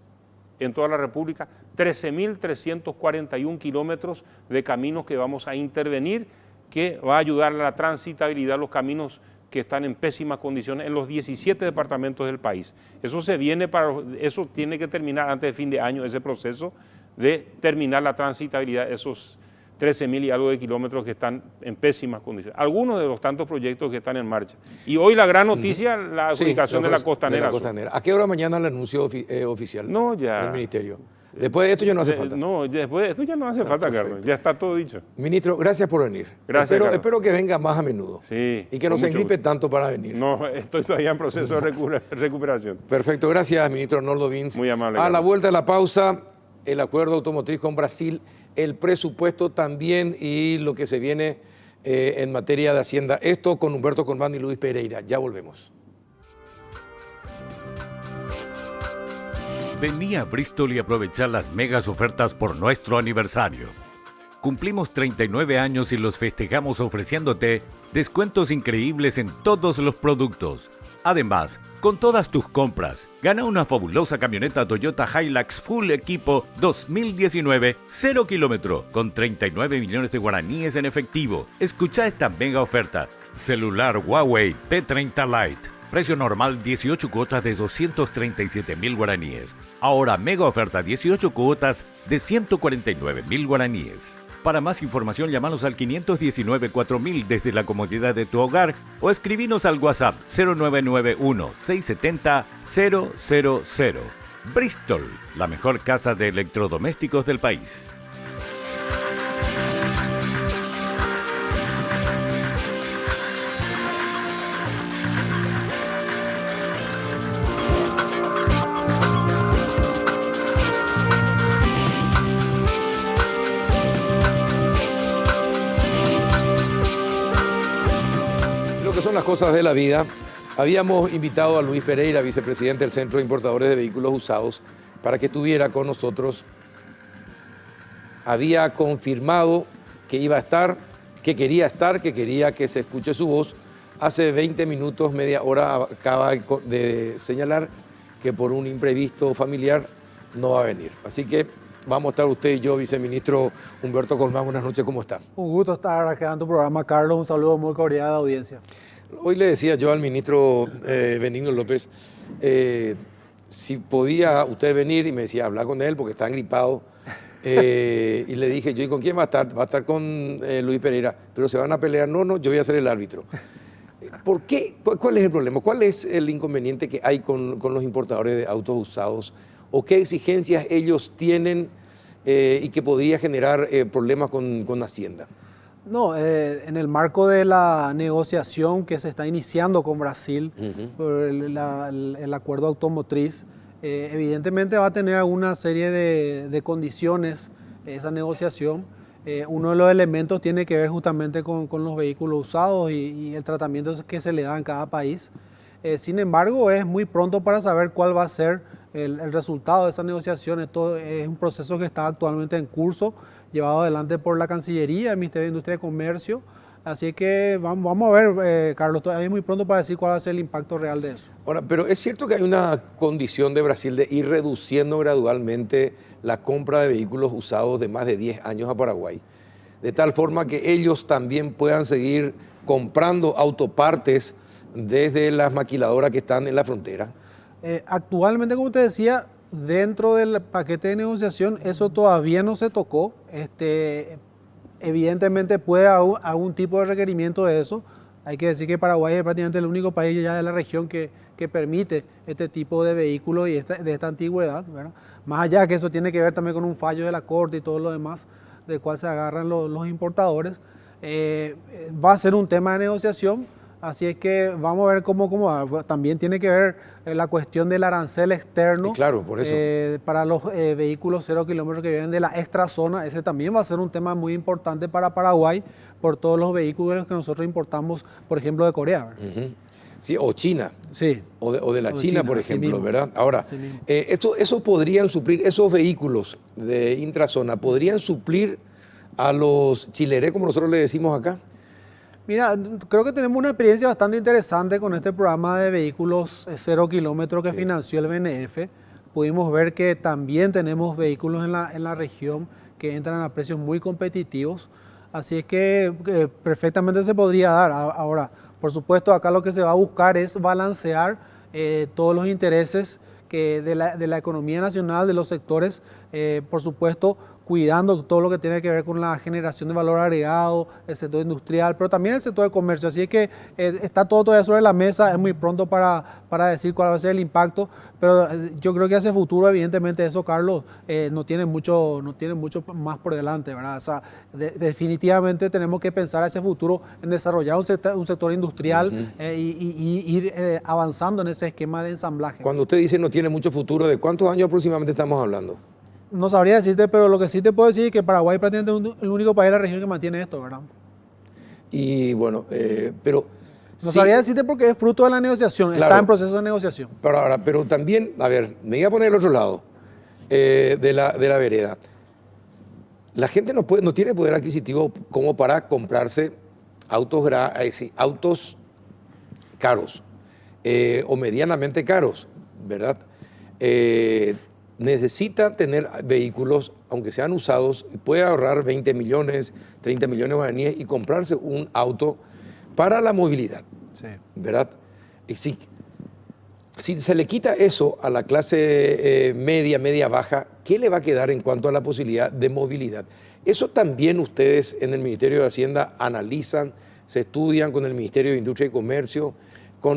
[SPEAKER 2] en toda la República, 13.341 kilómetros de caminos que vamos a intervenir, que va a ayudar a la transitabilidad de los caminos que están en pésimas condiciones en los 17 departamentos del país. Eso eso tiene que terminar antes de fin de año, ese proceso de terminar la transitabilidad de esos 13.000 y algo de kilómetros que están en pésimas condiciones. Algunos de los tantos proyectos que están en marcha. Y hoy la gran noticia, la adjudicación de la Costanera.
[SPEAKER 1] ¿A qué hora mañana el anuncio oficial
[SPEAKER 2] no, ya,
[SPEAKER 1] del Ministerio? Después de esto ya no hace falta.
[SPEAKER 2] No, después de esto ya no hace falta,
[SPEAKER 1] perfecto.
[SPEAKER 2] Carlos. Ya está todo dicho.
[SPEAKER 1] Ministro, gracias por venir.
[SPEAKER 2] Gracias, Carlos.
[SPEAKER 1] Espero que venga más a menudo.
[SPEAKER 2] Sí.
[SPEAKER 1] Y que no se engripe tanto para venir.
[SPEAKER 2] No, estoy todavía en proceso de recuperación.
[SPEAKER 1] Perfecto, gracias, ministro Arnoldo Vins.
[SPEAKER 2] Muy amable,
[SPEAKER 1] A la
[SPEAKER 2] Carlos.
[SPEAKER 1] vuelta de la pausa, el acuerdo automotriz con Brasil, el presupuesto también y lo que se viene en materia de Hacienda. Esto con Humberto Colmán y Luis Pereira. Ya volvemos.
[SPEAKER 3] Vení a Bristol y aprovechar las megas ofertas por nuestro aniversario. Cumplimos 39 años y los festejamos ofreciéndote descuentos increíbles en todos los productos. Además, con todas tus compras, gana una fabulosa camioneta Toyota Hilux Full Equipo 2019, 0 kilómetro, con 39 millones de guaraníes en efectivo. Escucha esta mega oferta. Celular Huawei P30 Lite. Precio normal 18 cuotas de 237.000 guaraníes. Ahora mega oferta 18 cuotas de 149.000 guaraníes. Para más información, llámanos al 519-4000 desde la comodidad de tu hogar o escribinos al WhatsApp 0991-670-000. Bristol, la mejor casa de electrodomésticos del país.
[SPEAKER 1] Son las cosas de la vida. Habíamos invitado a Luis Pereira, vicepresidente del Centro de Importadores de Vehículos Usados, para que estuviera con nosotros. Había confirmado que iba a estar, que quería que se escuche su voz. Hace 20 minutos, media hora, acaba de señalar que por un imprevisto familiar no va a venir. Así que vamos a estar usted y yo, viceministro Humberto Colmán. Buenas noches, ¿cómo está?
[SPEAKER 4] Un gusto estar acá en tu programa, Carlos. Un saludo muy cordial a la audiencia.
[SPEAKER 1] Hoy le decía yo al ministro Benigno López, si podía usted venir, y me decía, hablar con él porque está gripado. Y le dije, yo, ¿y con quién va a estar? Va a estar con Luis Pereira, pero se van a pelear. No, yo voy a ser el árbitro. ¿Por qué? ¿Cuál es el problema? ¿Cuál es el inconveniente que hay con los importadores de autos usados? ¿O qué exigencias ellos tienen y que podría generar problemas con Hacienda?
[SPEAKER 4] No, en el marco de la negociación que se está iniciando con Brasil por el acuerdo automotriz, evidentemente va a tener alguna serie de condiciones esa negociación. Uno de los elementos tiene que ver justamente con los vehículos usados y el tratamiento que se le da en cada país. Sin embargo, es muy pronto para saber cuál va a ser el resultado de esa negociación. Esto es un proceso que está actualmente en curso, llevado adelante por la Cancillería, el Ministerio de Industria y Comercio. Así que vamos a ver, Carlos, todavía es muy pronto para decir cuál va a ser el impacto real de eso.
[SPEAKER 1] Ahora, pero es cierto que hay una condición de Brasil de ir reduciendo gradualmente la compra de vehículos usados de más de 10 años a Paraguay, de tal forma que ellos también puedan seguir comprando autopartes desde las maquiladoras que están en la frontera.
[SPEAKER 4] Actualmente, como te decía, dentro del paquete de negociación eso todavía no se tocó. Evidentemente puede haber algún tipo de requerimiento de eso. Hay que decir que Paraguay es prácticamente el único país ya de la región que permite este tipo de vehículos y de esta antigüedad, ¿verdad? Más allá que eso tiene que ver también con un fallo de la Corte y todo lo demás del cual se agarran los importadores. Va a ser un tema de negociación. Así es que vamos a ver cómo va. También tiene que ver la cuestión del arancel externo.
[SPEAKER 1] Y claro, por eso.
[SPEAKER 4] Para los vehículos 0 kilómetros que vienen de la extrazona. Ese también va a ser un tema muy importante para Paraguay por todos los vehículos que nosotros importamos, por ejemplo, de Corea.
[SPEAKER 1] Sí, o China.
[SPEAKER 4] Sí.
[SPEAKER 1] O de la China, por ejemplo,
[SPEAKER 4] mismo.
[SPEAKER 1] ¿verdad? Ahora, eso podrían suplir, esos vehículos de intrazona, ¿podrían suplir a los chilerés, como nosotros le decimos acá?
[SPEAKER 4] Mira, creo que tenemos una experiencia bastante interesante con este programa de vehículos 0 kilómetros que financió el BNF. Pudimos ver que también tenemos vehículos en la región que entran a precios muy competitivos. Así es que perfectamente se podría dar. Ahora, por supuesto, acá lo que se va a buscar es balancear todos los intereses de la economía nacional, de los sectores por supuesto, cuidando todo lo que tiene que ver con la generación de valor agregado, el sector industrial, pero también el sector de comercio. Así es que está todo todavía sobre la mesa, es muy pronto para decir cuál va a ser el impacto, pero yo creo que hacia el futuro, evidentemente, eso, Carlos, no tiene mucho más por delante, ¿verdad? O sea, definitivamente tenemos que pensar hacia el futuro en desarrollar un sector industrial y ir avanzando en ese esquema de ensamblaje.
[SPEAKER 1] Cuando usted dice no tiene mucho futuro, ¿de cuántos años aproximadamente estamos hablando?
[SPEAKER 4] No sabría decirte, pero lo que sí te puedo decir es que Paraguay prácticamente es el único país de la región que mantiene esto, ¿verdad?
[SPEAKER 1] Y bueno, pero...
[SPEAKER 4] No sabría decirte porque es fruto de la negociación,
[SPEAKER 1] claro,
[SPEAKER 4] está en proceso de negociación.
[SPEAKER 1] Pero también, a ver, me voy a poner al otro lado de la vereda. La gente no tiene poder adquisitivo como para comprarse autos caros o medianamente caros, ¿verdad? Necesita tener vehículos, aunque sean usados, y puede ahorrar 20 millones, 30 millones de guaraníes y comprarse un auto para la movilidad,
[SPEAKER 4] Sí.
[SPEAKER 1] ¿verdad? Y si se le quita eso a la clase media baja, ¿qué le va a quedar en cuanto a la posibilidad de movilidad? Eso también ustedes en el Ministerio de Hacienda analizan, se estudian con el Ministerio de Industria y Comercio,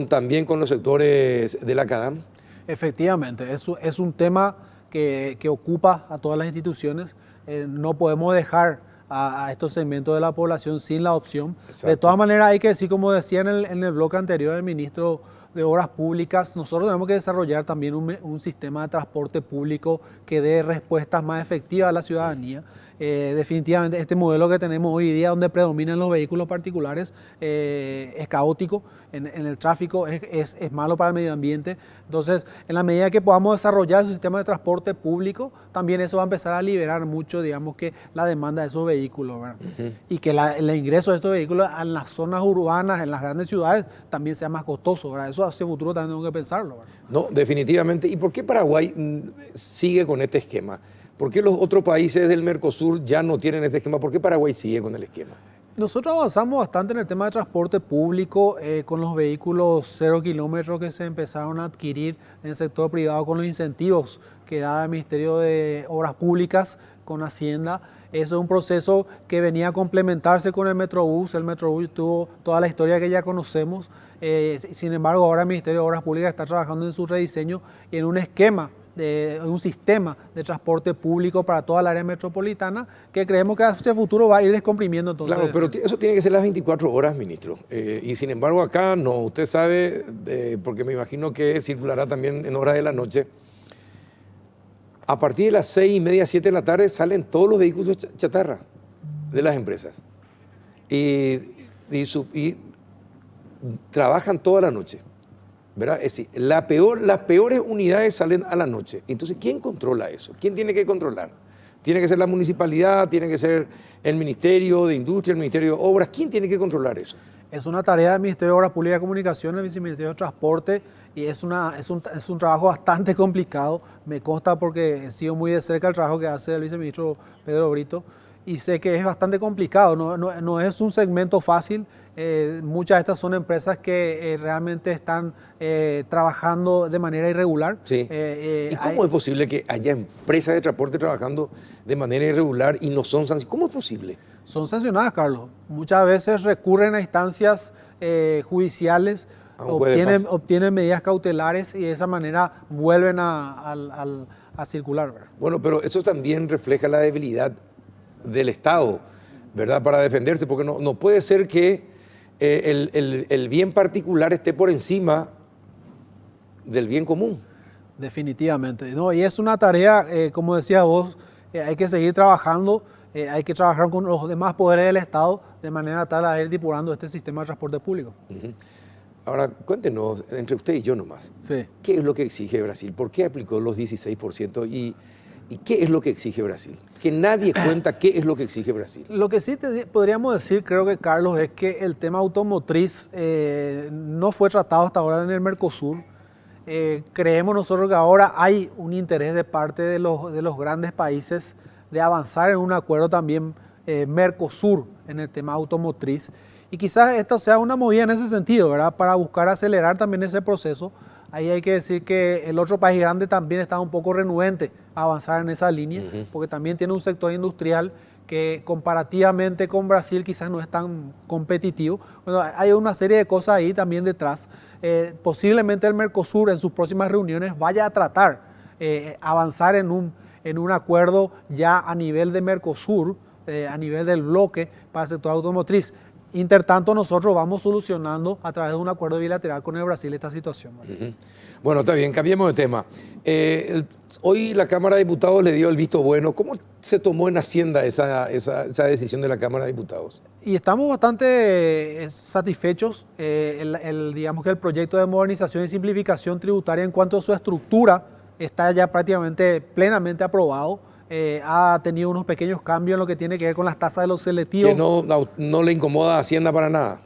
[SPEAKER 1] también con los sectores de la CADAM.
[SPEAKER 4] Efectivamente, eso es un tema que ocupa a todas las instituciones. No podemos dejar a estos segmentos de la población sin la opción.
[SPEAKER 1] Exacto.
[SPEAKER 4] De todas maneras, hay que decir, como decía en el bloque anterior el ministro de Obras Públicas, nosotros tenemos que desarrollar también un sistema de transporte público que dé respuestas más efectivas a la ciudadanía. Definitivamente este modelo que tenemos hoy día, donde predominan los vehículos particulares, es caótico en el tráfico, es malo para el medio ambiente. Entonces, en la medida que podamos desarrollar su sistema de transporte público, también eso va a empezar a liberar mucho, digamos, que la demanda de esos vehículos, ¿verdad? Y que el ingreso de estos vehículos en las zonas urbanas, en las grandes ciudades, también sea más costoso, ¿verdad? Eso hacia el futuro también tenemos que pensarlo, ¿verdad?
[SPEAKER 1] No, definitivamente. ¿Y por qué Paraguay sigue con este esquema? ¿Por qué los otros países del Mercosur ya no tienen este esquema? ¿Por qué Paraguay sigue con el esquema?
[SPEAKER 4] Nosotros avanzamos bastante en el tema de transporte público con los vehículos 0 kilómetros que se empezaron a adquirir en el sector privado con los incentivos que da el Ministerio de Obras Públicas con Hacienda. Eso es un proceso que venía a complementarse con el Metrobús. El Metrobús tuvo toda la historia que ya conocemos. Sin embargo, ahora el Ministerio de Obras Públicas está trabajando en su rediseño y en un esquema, un sistema de transporte público para toda la área metropolitana que creemos que hacia el futuro va a ir descomprimiendo. Entonces,
[SPEAKER 1] claro, pero eso tiene que ser las 24 horas, ministro. Y sin embargo acá no, usted sabe, porque me imagino que circulará también en horas de la noche. A partir de las 6:30, 7 de la tarde salen todos los vehículos chatarra de las empresas. Y trabajan toda la noche, ¿verdad? Es decir, las peores unidades salen a la noche. Entonces, ¿quién controla eso? ¿Quién tiene que controlar? ¿Tiene que ser la municipalidad? ¿Tiene que ser el Ministerio de Industria, el Ministerio de Obras? ¿Quién tiene que controlar eso?
[SPEAKER 4] Es una tarea del Ministerio de Obras Públicas y Comunicaciones, el Viceministerio de Transporte, y es un trabajo bastante complicado. Me consta porque he sido muy de cerca el trabajo que hace el viceministro Pedro Brito, y sé que es bastante complicado, no es un segmento fácil. Muchas de estas son empresas que realmente están trabajando de manera irregular.
[SPEAKER 1] Sí. ¿Y cómo es posible que haya empresas de transporte trabajando de manera irregular y no son sancionadas? ¿Cómo es posible?
[SPEAKER 4] Son sancionadas, Carlos. Muchas veces recurren a instancias judiciales, obtienen medidas cautelares y de esa manera vuelven a circular, ¿verdad?
[SPEAKER 1] Bueno, pero eso también refleja la debilidad del Estado, ¿verdad? Para defenderse, porque no puede ser que el bien particular esté por encima del bien común.
[SPEAKER 4] Definitivamente, ¿no? Y es una tarea, como decías vos, hay que seguir trabajando, hay que trabajar con los demás poderes del Estado de manera tal a ir depurando este sistema de transporte público.
[SPEAKER 1] Uh-huh. Ahora, cuéntenos, entre usted y yo nomás,
[SPEAKER 4] Sí.
[SPEAKER 1] ¿qué es lo que exige Brasil? ¿Por qué aplicó los 16%? ¿Y qué es lo que exige Brasil? Que nadie cuenta qué es lo que exige Brasil.
[SPEAKER 4] Lo que sí podríamos decir, creo que, Carlos, es que el tema automotriz no fue tratado hasta ahora en el Mercosur. Creemos nosotros que ahora hay un interés de parte de los grandes países de avanzar en un acuerdo también Mercosur en el tema automotriz. Y quizás esta sea una movida en ese sentido, ¿verdad? Para buscar acelerar también ese proceso Ahí hay que decir que el otro país grande también está un poco renuente a avanzar en esa línea, porque también tiene un sector industrial que comparativamente con Brasil quizás no es tan competitivo. Bueno, hay una serie de cosas ahí también detrás. Posiblemente el Mercosur en sus próximas reuniones vaya a tratar avanzar en un acuerdo ya a nivel de Mercosur, a nivel del bloque para el sector automotriz. Intertanto, nosotros vamos solucionando a través de un acuerdo bilateral con el Brasil esta situación.
[SPEAKER 1] Bueno, está bien, cambiemos de tema. Hoy la Cámara de Diputados le dio el visto bueno. ¿Cómo se tomó en Hacienda esa decisión de la Cámara de Diputados?
[SPEAKER 4] Y estamos bastante satisfechos. Digamos que el proyecto de modernización y simplificación tributaria en cuanto a su estructura está ya prácticamente plenamente aprobado. Ha tenido unos pequeños cambios en lo que tiene que ver con las tasas de los selectivos.
[SPEAKER 1] Que no le incomoda a Hacienda para nada.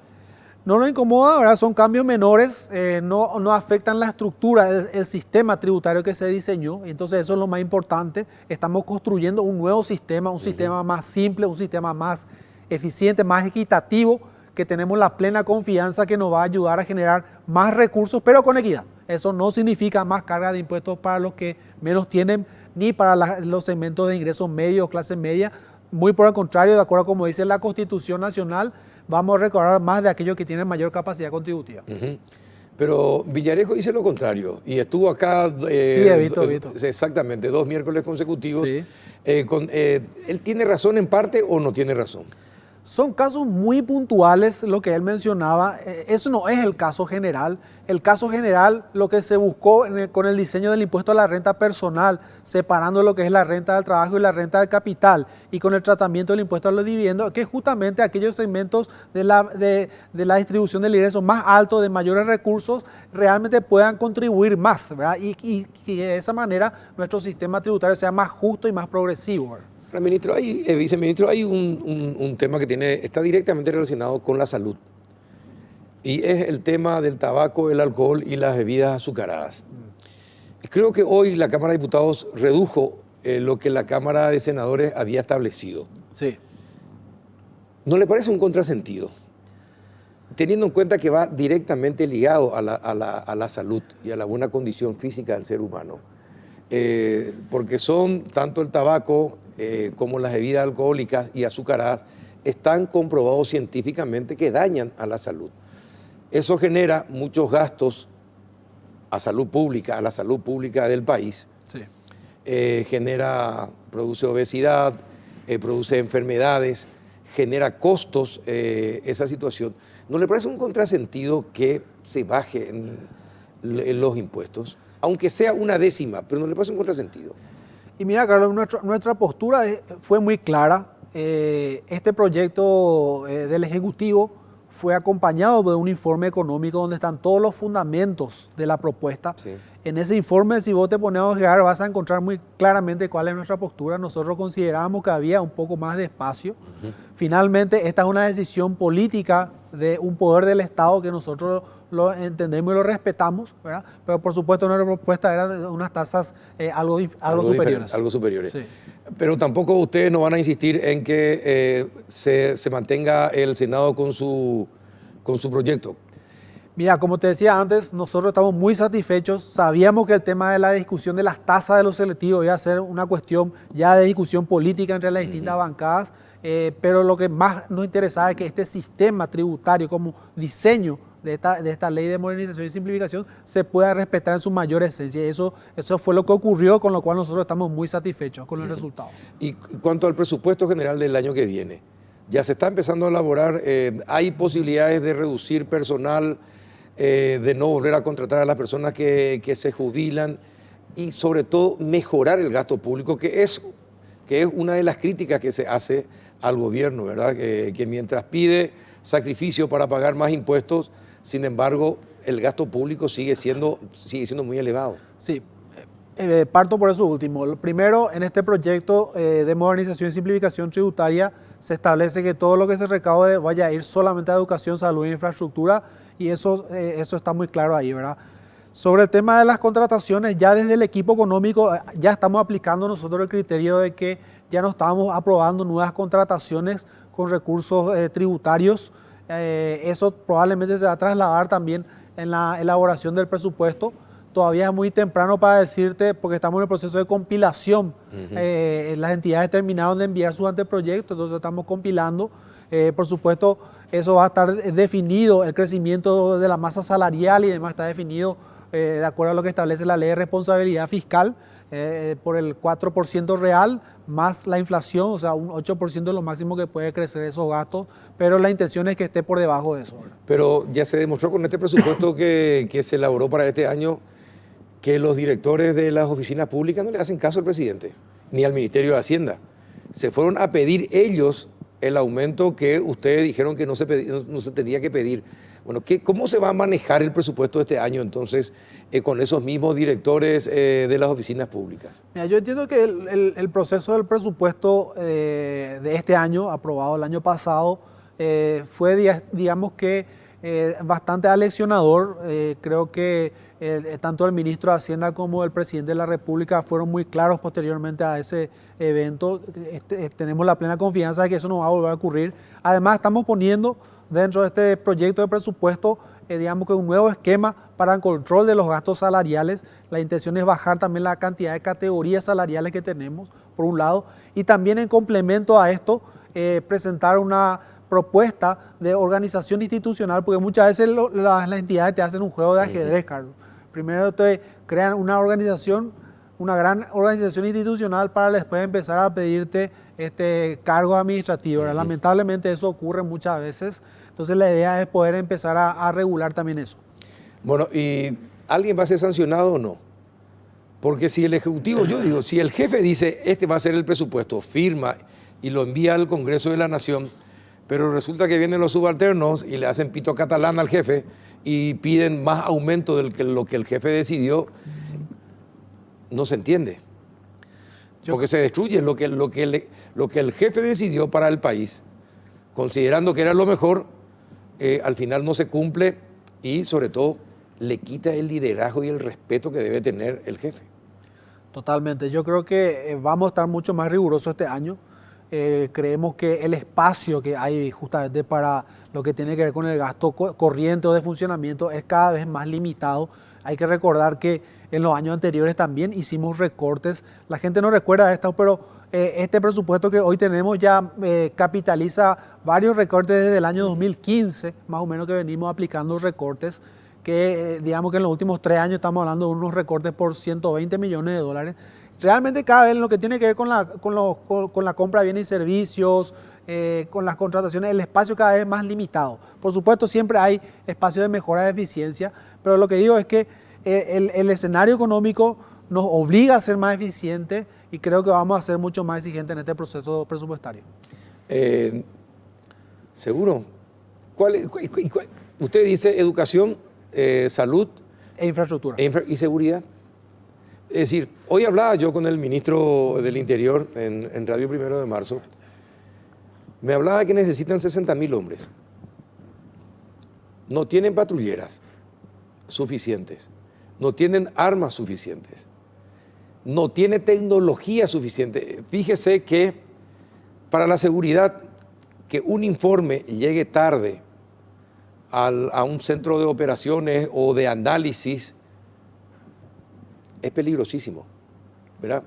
[SPEAKER 4] No nos incomoda, ¿verdad? Son cambios menores, no afectan la estructura, el sistema tributario que se diseñó. Entonces eso es lo más importante. Estamos construyendo un nuevo sistema, un sistema más simple, un sistema más eficiente, más equitativo, que tenemos la plena confianza que nos va a ayudar a generar más recursos, pero con equidad. Eso no significa más carga de impuestos para los que menos tienen, ni para los segmentos de ingresos medios o clase media. Muy por el contrario, de acuerdo a como dice la Constitución Nacional, vamos a recaudar más de aquellos que tienen mayor capacidad contributiva.
[SPEAKER 1] Pero Villarejo dice lo contrario y estuvo acá.
[SPEAKER 4] Sí, he visto.
[SPEAKER 1] Exactamente, 2 miércoles consecutivos.
[SPEAKER 4] Sí.
[SPEAKER 1] ¿Él tiene razón en parte o no tiene razón?
[SPEAKER 4] Son casos muy puntuales lo que él mencionaba. Eso no es el caso general. El caso general, lo que se buscó con el diseño del impuesto a la renta personal, separando lo que es la renta del trabajo y la renta del capital, y con el tratamiento del impuesto a los dividendos, que justamente aquellos segmentos de la distribución del ingreso más alto, de mayores recursos, realmente puedan contribuir más, ¿verdad? Y de esa manera nuestro sistema tributario sea más justo y más progresivo, ¿verdad?
[SPEAKER 1] Viceministro, hay un tema que está directamente relacionado con la salud. Y es el tema del tabaco, el alcohol y las bebidas azucaradas. Creo que hoy la Cámara de Diputados redujo lo que la Cámara de Senadores había establecido.
[SPEAKER 4] Sí.
[SPEAKER 1] ¿No le parece un contrasentido? Teniendo en cuenta que va directamente ligado a la salud y a la buena condición física del ser humano. Porque son tanto el tabaco como las bebidas alcohólicas y azucaradas están comprobados científicamente que dañan a la salud. Eso genera muchos gastos a la salud pública del país.
[SPEAKER 4] Sí.
[SPEAKER 1] Produce obesidad, produce enfermedades, genera costos esa situación. ¿No le parece un contrasentido que se baje en los impuestos? Aunque sea una décima, pero ¿no le parece un contrasentido?
[SPEAKER 4] Y mira, Carlos, nuestra postura fue muy clara. Este proyecto del Ejecutivo fue acompañado de un informe económico donde están todos los fundamentos de la propuesta. Sí. En ese informe, si vos te pones a ojear, vas a encontrar muy claramente cuál es nuestra postura. Nosotros consideramos que había un poco más de espacio. Finalmente, esta es una decisión política de un poder del Estado que nosotros lo entendemos y lo respetamos, ¿verdad? Pero por supuesto nuestra propuesta era de unas tasas algo superiores.
[SPEAKER 1] Algo superiores.
[SPEAKER 4] Sí.
[SPEAKER 1] Pero tampoco ustedes no van a insistir en que se mantenga el Senado con su proyecto.
[SPEAKER 4] Mira, como te decía antes, nosotros estamos muy satisfechos. Sabíamos que el tema de la discusión de las tasas de los selectivos iba a ser una cuestión ya de discusión política entre las distintas bancadas, pero lo que más nos interesaba es que este sistema tributario como diseño de esta ley de modernización y simplificación se pueda respetar en su mayor esencia. Eso fue lo que ocurrió, con lo cual nosotros estamos muy satisfechos con el resultado.
[SPEAKER 1] Y cuanto al presupuesto general del año que viene, ya se está empezando a elaborar, hay posibilidades de reducir personal, de no volver a contratar a las personas que se jubilan y sobre todo mejorar el gasto público, que es una de las críticas que se hace al gobierno, ¿verdad? Que mientras pide sacrificio para pagar más impuestos, sin embargo, el gasto público sigue siendo muy elevado.
[SPEAKER 4] Sí, parto por eso último. Primero, en este proyecto de modernización y simplificación tributaria se establece que todo lo que se recaude vaya a ir solamente a educación, salud e infraestructura, y eso está muy claro ahí, ¿verdad? Sobre el tema de las contrataciones, ya desde el equipo económico ya estamos aplicando nosotros el criterio de que ya no estamos aprobando nuevas contrataciones con recursos tributarios. Eso probablemente se va a trasladar también en la elaboración del presupuesto. todavía es muy temprano para decirte, porque estamos en el proceso de compilación. Las entidades terminaron de enviar sus anteproyectos, entonces estamos compilando. Por supuesto, eso va a estar definido, el crecimiento de la masa salarial y demás está definido de acuerdo a lo que establece la ley de responsabilidad fiscal, por el 4% real más la inflación, o sea, un 8% es lo máximo que puede crecer esos gastos, pero la intención es que esté por debajo de eso.
[SPEAKER 1] Pero ya se demostró con este presupuesto que se elaboró para este año que los directores de las oficinas públicas no le hacen caso al presidente, ni al Ministerio de Hacienda. Se fueron a pedir ellos el aumento que ustedes dijeron que no se tenía que pedir. Bueno, ¿cómo se va a manejar el presupuesto de este año entonces con esos mismos directores de las oficinas públicas?
[SPEAKER 4] Mira, yo entiendo que el proceso del presupuesto de este año, aprobado el año pasado, fue, digamos que, bastante aleccionador. Creo que tanto el ministro de Hacienda como el presidente de la República fueron muy claros posteriormente a ese evento. Tenemos la plena confianza de que eso no va a volver a ocurrir. Además, estamos poniendo dentro de este proyecto de presupuesto, digamos que un nuevo esquema para el control de los gastos salariales. La intención es bajar también la cantidad de categorías salariales que tenemos, por un lado, y también en complemento a esto, presentar una propuesta de organización institucional, porque muchas veces las entidades te hacen un juego de ajedrez, Carlos. Primero te crean una organización, una gran organización institucional para después empezar a pedirte cargos administrativos. Lamentablemente eso ocurre muchas veces, entonces la idea es poder empezar a regular también eso.
[SPEAKER 1] Bueno, ¿y alguien va a ser sancionado o no? Porque si el Ejecutivo, yo digo, si el jefe dice, este va a ser el presupuesto, firma y lo envía al Congreso de la Nación, pero resulta que vienen los subalternos y le hacen pito catalán al jefe y piden más aumento de lo que el jefe decidió, no se entiende. Porque se destruye lo que el jefe decidió para el país, considerando que era lo mejor, al final no se cumple y sobre todo le quita el liderazgo y el respeto que debe tener el jefe.
[SPEAKER 4] Totalmente, yo creo que vamos a estar mucho más rigurosos este año. Creemos que el espacio que hay justamente para lo que tiene que ver con el gasto corriente o de funcionamiento es cada vez más limitado. Hay que recordar que en los años anteriores también hicimos recortes. La gente no recuerda esto, pero este presupuesto que hoy tenemos ya capitaliza varios recortes desde el año 2015, más o menos, que venimos aplicando recortes, que digamos que en los últimos 3 años estamos hablando de unos recortes por 120 millones de dólares. Realmente cada vez en lo que tiene que ver con la compra de bienes y servicios, con las contrataciones, el espacio cada vez es más limitado. Por supuesto, siempre hay espacio de mejora de eficiencia, pero lo que digo es que el escenario económico nos obliga a ser más eficientes y creo que vamos a ser mucho más exigentes en este proceso presupuestario.
[SPEAKER 1] ¿Seguro? Usted dice educación, salud
[SPEAKER 4] e infraestructura.
[SPEAKER 1] Y seguridad. Es decir, hoy hablaba yo con el ministro del Interior en Radio 1 de Marzo. Me hablaba que necesitan 60.000 hombres. No tienen patrulleras suficientes. No tienen armas suficientes. No tiene tecnología suficiente. Fíjese que para la seguridad, que un informe llegue tarde a un centro de operaciones o de análisis es peligrosísimo, ¿verdad?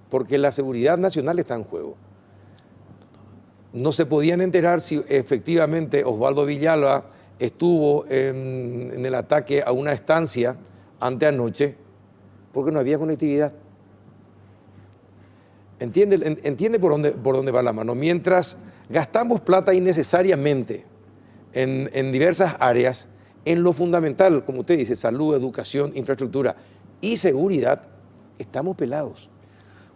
[SPEAKER 1] Porque la seguridad nacional está en juego. No se podían enterar si efectivamente Osvaldo Villalba estuvo en el ataque a una estancia anteanoche porque no había conectividad. ¿Entiende por dónde va la mano? Mientras gastamos plata innecesariamente en diversas áreas, en lo fundamental, como usted dice, salud, educación, infraestructura y seguridad, estamos pelados.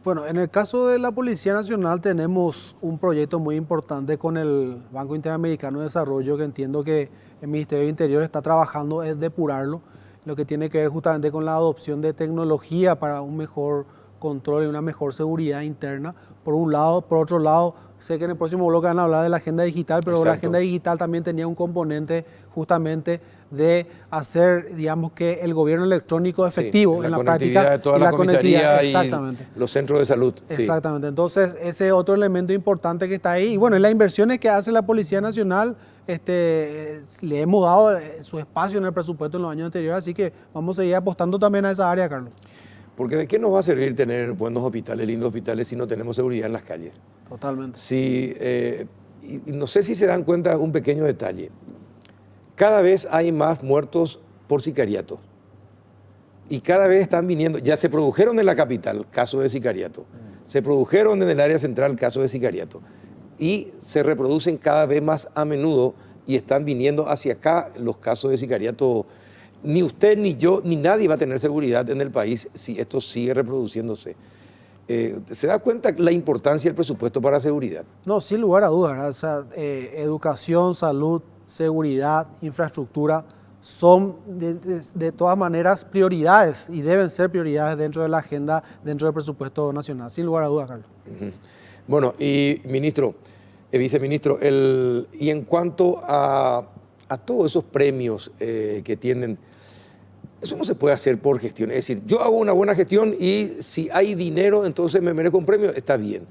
[SPEAKER 4] Bueno, en el caso de la Policía Nacional tenemos un proyecto muy importante con el Banco Interamericano de Desarrollo, que entiendo que el Ministerio del Interior está trabajando, es depurarlo, lo que tiene que ver justamente con la adopción de tecnología para un mejor control y una mejor seguridad interna, por un lado. Por otro lado, sé que en el próximo bloque van a hablar de la agenda digital, pero
[SPEAKER 1] Exacto.
[SPEAKER 4] la agenda digital también tenía un componente justamente de hacer, digamos, que el gobierno electrónico efectivo
[SPEAKER 1] Sí,
[SPEAKER 4] en la práctica.
[SPEAKER 1] de toda
[SPEAKER 4] y
[SPEAKER 1] la
[SPEAKER 4] conectividad,
[SPEAKER 1] comisaría y
[SPEAKER 4] exactamente.
[SPEAKER 1] los centros de salud. Sí.
[SPEAKER 4] Exactamente, entonces ese es otro elemento importante que está ahí. Y bueno, las inversiones que hace la Policía Nacional, le hemos dado su espacio en el presupuesto en los años anteriores, así que vamos a seguir apostando también a esa área, Carlos.
[SPEAKER 1] Porque ¿de qué nos va a servir tener buenos hospitales, lindos hospitales, si no tenemos seguridad en las calles?
[SPEAKER 4] Totalmente.
[SPEAKER 1] Si, y no sé si se dan cuenta un pequeño detalle. Cada vez hay más muertos por sicariato. Y cada vez están viniendo, ya se produjeron en la capital casos de sicariato, se produjeron en el área central casos de sicariato y se reproducen cada vez más a menudo y están viniendo hacia acá los casos de sicariato. Ni usted, ni yo, ni nadie va a tener seguridad en el país si esto sigue reproduciéndose. ¿Se da cuenta la importancia del presupuesto para seguridad?
[SPEAKER 4] No, sin lugar a dudas, ¿verdad? O sea, educación, salud, seguridad, infraestructura son de todas maneras prioridades y deben ser prioridades dentro de la agenda, dentro del presupuesto nacional, sin lugar a dudas, Carlos.
[SPEAKER 1] Bueno, y ministro, viceministro, y en cuanto a todos esos premios que tienen, eso no se puede hacer por gestión. Es decir, yo hago una buena gestión y si hay dinero, entonces me merezco un premio, está bien.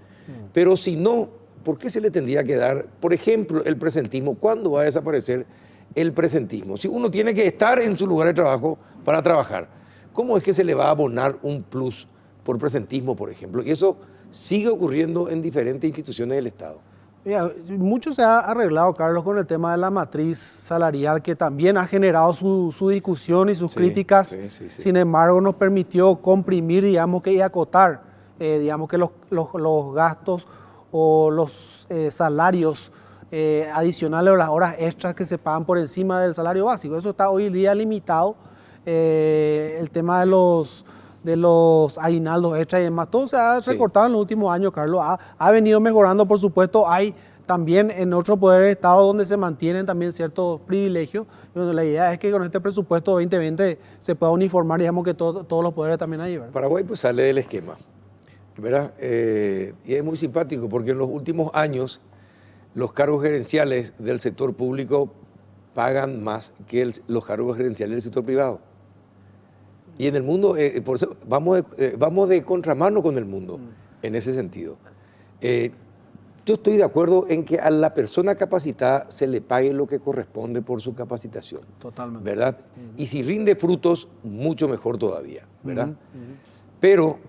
[SPEAKER 1] Pero si no, ¿por qué se le tendría que dar, por ejemplo, el presentismo? ¿Cuándo va a desaparecer el presentismo? Si uno tiene que estar en su lugar de trabajo para trabajar, ¿cómo es que se le va a abonar un plus por presentismo, por ejemplo? Y eso sigue ocurriendo en diferentes instituciones del Estado.
[SPEAKER 4] Mira, mucho se ha arreglado, Carlos, con el tema de la matriz salarial, que también ha generado su discusión y sus críticas.
[SPEAKER 1] Sí.
[SPEAKER 4] Sin embargo, nos permitió comprimir, digamos, y acotar, digamos, que los gastos o los salarios adicionales o las horas extras que se pagan por encima del salario básico. Eso está hoy en día limitado. El tema de los aguinaldos extras y demás, todo se ha recortado en los últimos años, Carlos. Ha venido mejorando, por supuesto. Hay también en otros poderes de Estado donde se mantienen también ciertos privilegios. Y bueno, la idea es que con este presupuesto 2020 se pueda uniformar, digamos, que todos los poderes también ahí, ¿verdad?
[SPEAKER 1] Paraguay pues sale del esquema, ¿verdad? Y es muy simpático porque en los últimos años los cargos gerenciales del sector público pagan más que los cargos gerenciales del sector privado. Y en el mundo, por eso vamos de contramano con el mundo en ese sentido. Yo estoy de acuerdo en que a la persona capacitada se le pague lo que corresponde por su capacitación.
[SPEAKER 4] Totalmente.
[SPEAKER 1] ¿Verdad? Y si rinde frutos, mucho mejor todavía, ¿verdad? Pero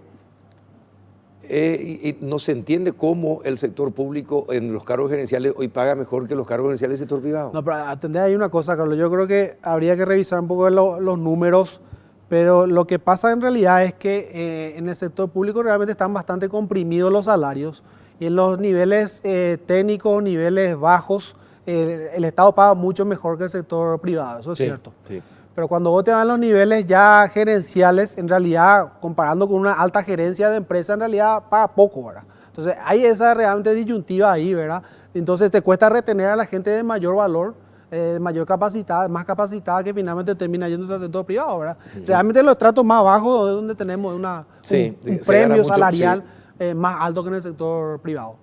[SPEAKER 1] no se entiende cómo el sector público en los cargos gerenciales hoy paga mejor que los cargos gerenciales del sector privado.
[SPEAKER 4] No, pero atender ahí una cosa, Carlos. Yo creo que habría que revisar un poco los números. Pero lo que pasa en realidad es que en el sector público realmente están bastante comprimidos los salarios y en los niveles técnicos, niveles bajos, el Estado paga mucho mejor que el sector privado, eso es cierto.
[SPEAKER 1] Sí.
[SPEAKER 4] Pero cuando vos te vas a los niveles ya gerenciales, en realidad, comparando con una alta gerencia de empresa, en realidad paga poco, ¿verdad? Entonces hay esa realmente disyuntiva ahí, ¿verdad? Entonces te cuesta retener a la gente de mayor valor, mayor capacidad, más capacitada, que finalmente termina yéndose al sector privado, ¿verdad? Realmente los tratos más bajos es donde tenemos un premio salarial más alto que en el sector privado.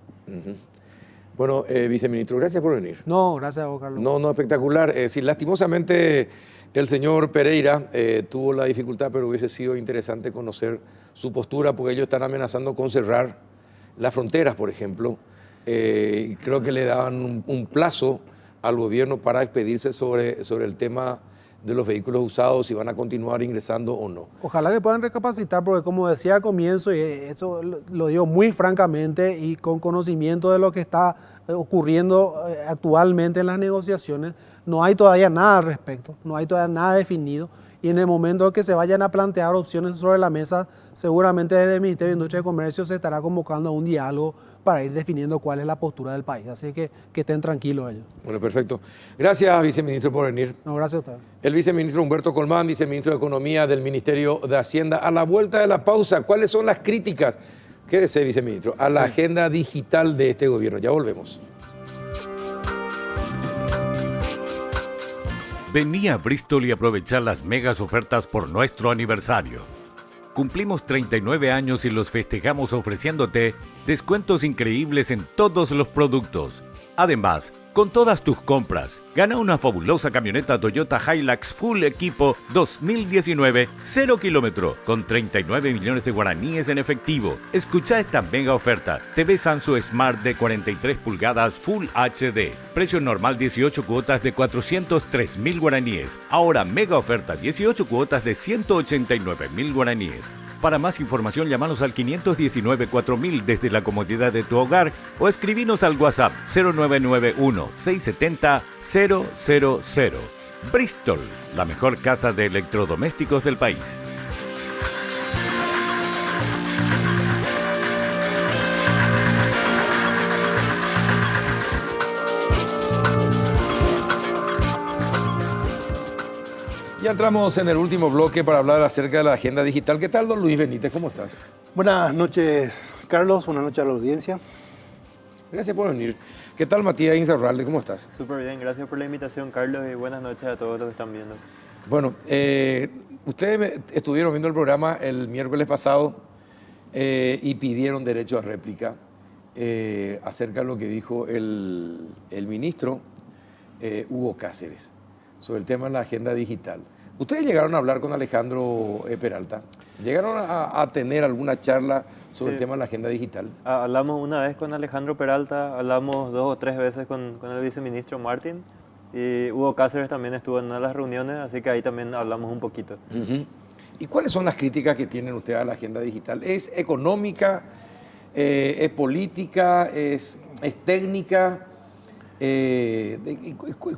[SPEAKER 1] Bueno, viceministro, gracias por venir.
[SPEAKER 4] No, gracias a vos, Carlos.
[SPEAKER 1] No, espectacular. Sí, lastimosamente el señor Pereira tuvo la dificultad, pero hubiese sido interesante conocer su postura, porque ellos están amenazando con cerrar las fronteras, por ejemplo. Creo que le daban un plazo al gobierno para expedirse sobre el tema de los vehículos usados, si van a continuar ingresando o no.
[SPEAKER 4] Ojalá que puedan recapacitar, porque como decía al comienzo, y eso lo digo muy francamente y con conocimiento de lo que está ocurriendo actualmente en las negociaciones, no hay todavía nada al respecto, no hay todavía nada definido. Y en el momento que se vayan a plantear opciones sobre la mesa, seguramente desde el Ministerio de Industria y Comercio se estará convocando a un diálogo para ir definiendo cuál es la postura del país. Así que estén tranquilos ellos.
[SPEAKER 1] Bueno, perfecto. Gracias, viceministro, por venir.
[SPEAKER 4] No, gracias a ustedes.
[SPEAKER 1] El viceministro Humberto Colmán, viceministro de Economía del Ministerio de Hacienda. A la vuelta de la pausa, ¿cuáles son las críticas? Quédese, viceministro, a la agenda digital de este gobierno. Ya volvemos.
[SPEAKER 3] Vení a Bristol y aprovechar las megas ofertas por nuestro aniversario. Cumplimos 39 años y los festejamos ofreciéndote descuentos increíbles en todos los productos. Además, con todas tus compras, gana una fabulosa camioneta Toyota Hilux Full Equipo 2019, 0 kilómetro, con 39 millones de guaraníes en efectivo. Escucha esta mega oferta. TV Samsung Smart de 43 pulgadas Full HD. Precio normal 18 cuotas de 403.000 guaraníes. Ahora mega oferta 18 cuotas de 189.000 guaraníes. Para más información, llámanos al 519-4000 desde la comodidad de tu hogar o escribinos al WhatsApp 0991-670-000. Bristol, la mejor casa de electrodomésticos del país.
[SPEAKER 1] Ya entramos en el último bloque para hablar acerca de la agenda digital. ¿Qué tal, don Luis Benítez? ¿Cómo estás?
[SPEAKER 5] Buenas noches, Carlos. Buenas noches a la audiencia.
[SPEAKER 1] Gracias por venir. ¿Qué tal, Matías Insaurralde? ¿Cómo estás?
[SPEAKER 6] Súper bien, gracias por la invitación, Carlos, y buenas noches a todos los que están viendo.
[SPEAKER 1] Bueno, ustedes estuvieron viendo el programa el miércoles pasado y pidieron derecho a réplica acerca de lo que dijo el ministro Hugo Cáceres sobre el tema de la agenda digital. ¿Ustedes llegaron a hablar con Alejandro Peralta? ¿Llegaron a tener alguna charla sobre el tema de la agenda digital?
[SPEAKER 6] Hablamos una vez con Alejandro Peralta, hablamos 2 o 3 veces con el viceministro Martín, y Hugo Cáceres también estuvo en una de las reuniones, así que ahí también hablamos un poquito.
[SPEAKER 1] Uh-huh. ¿Y cuáles son las críticas que tienen ustedes a la agenda digital? ¿Es económica? ¿Es política? ¿Es técnica?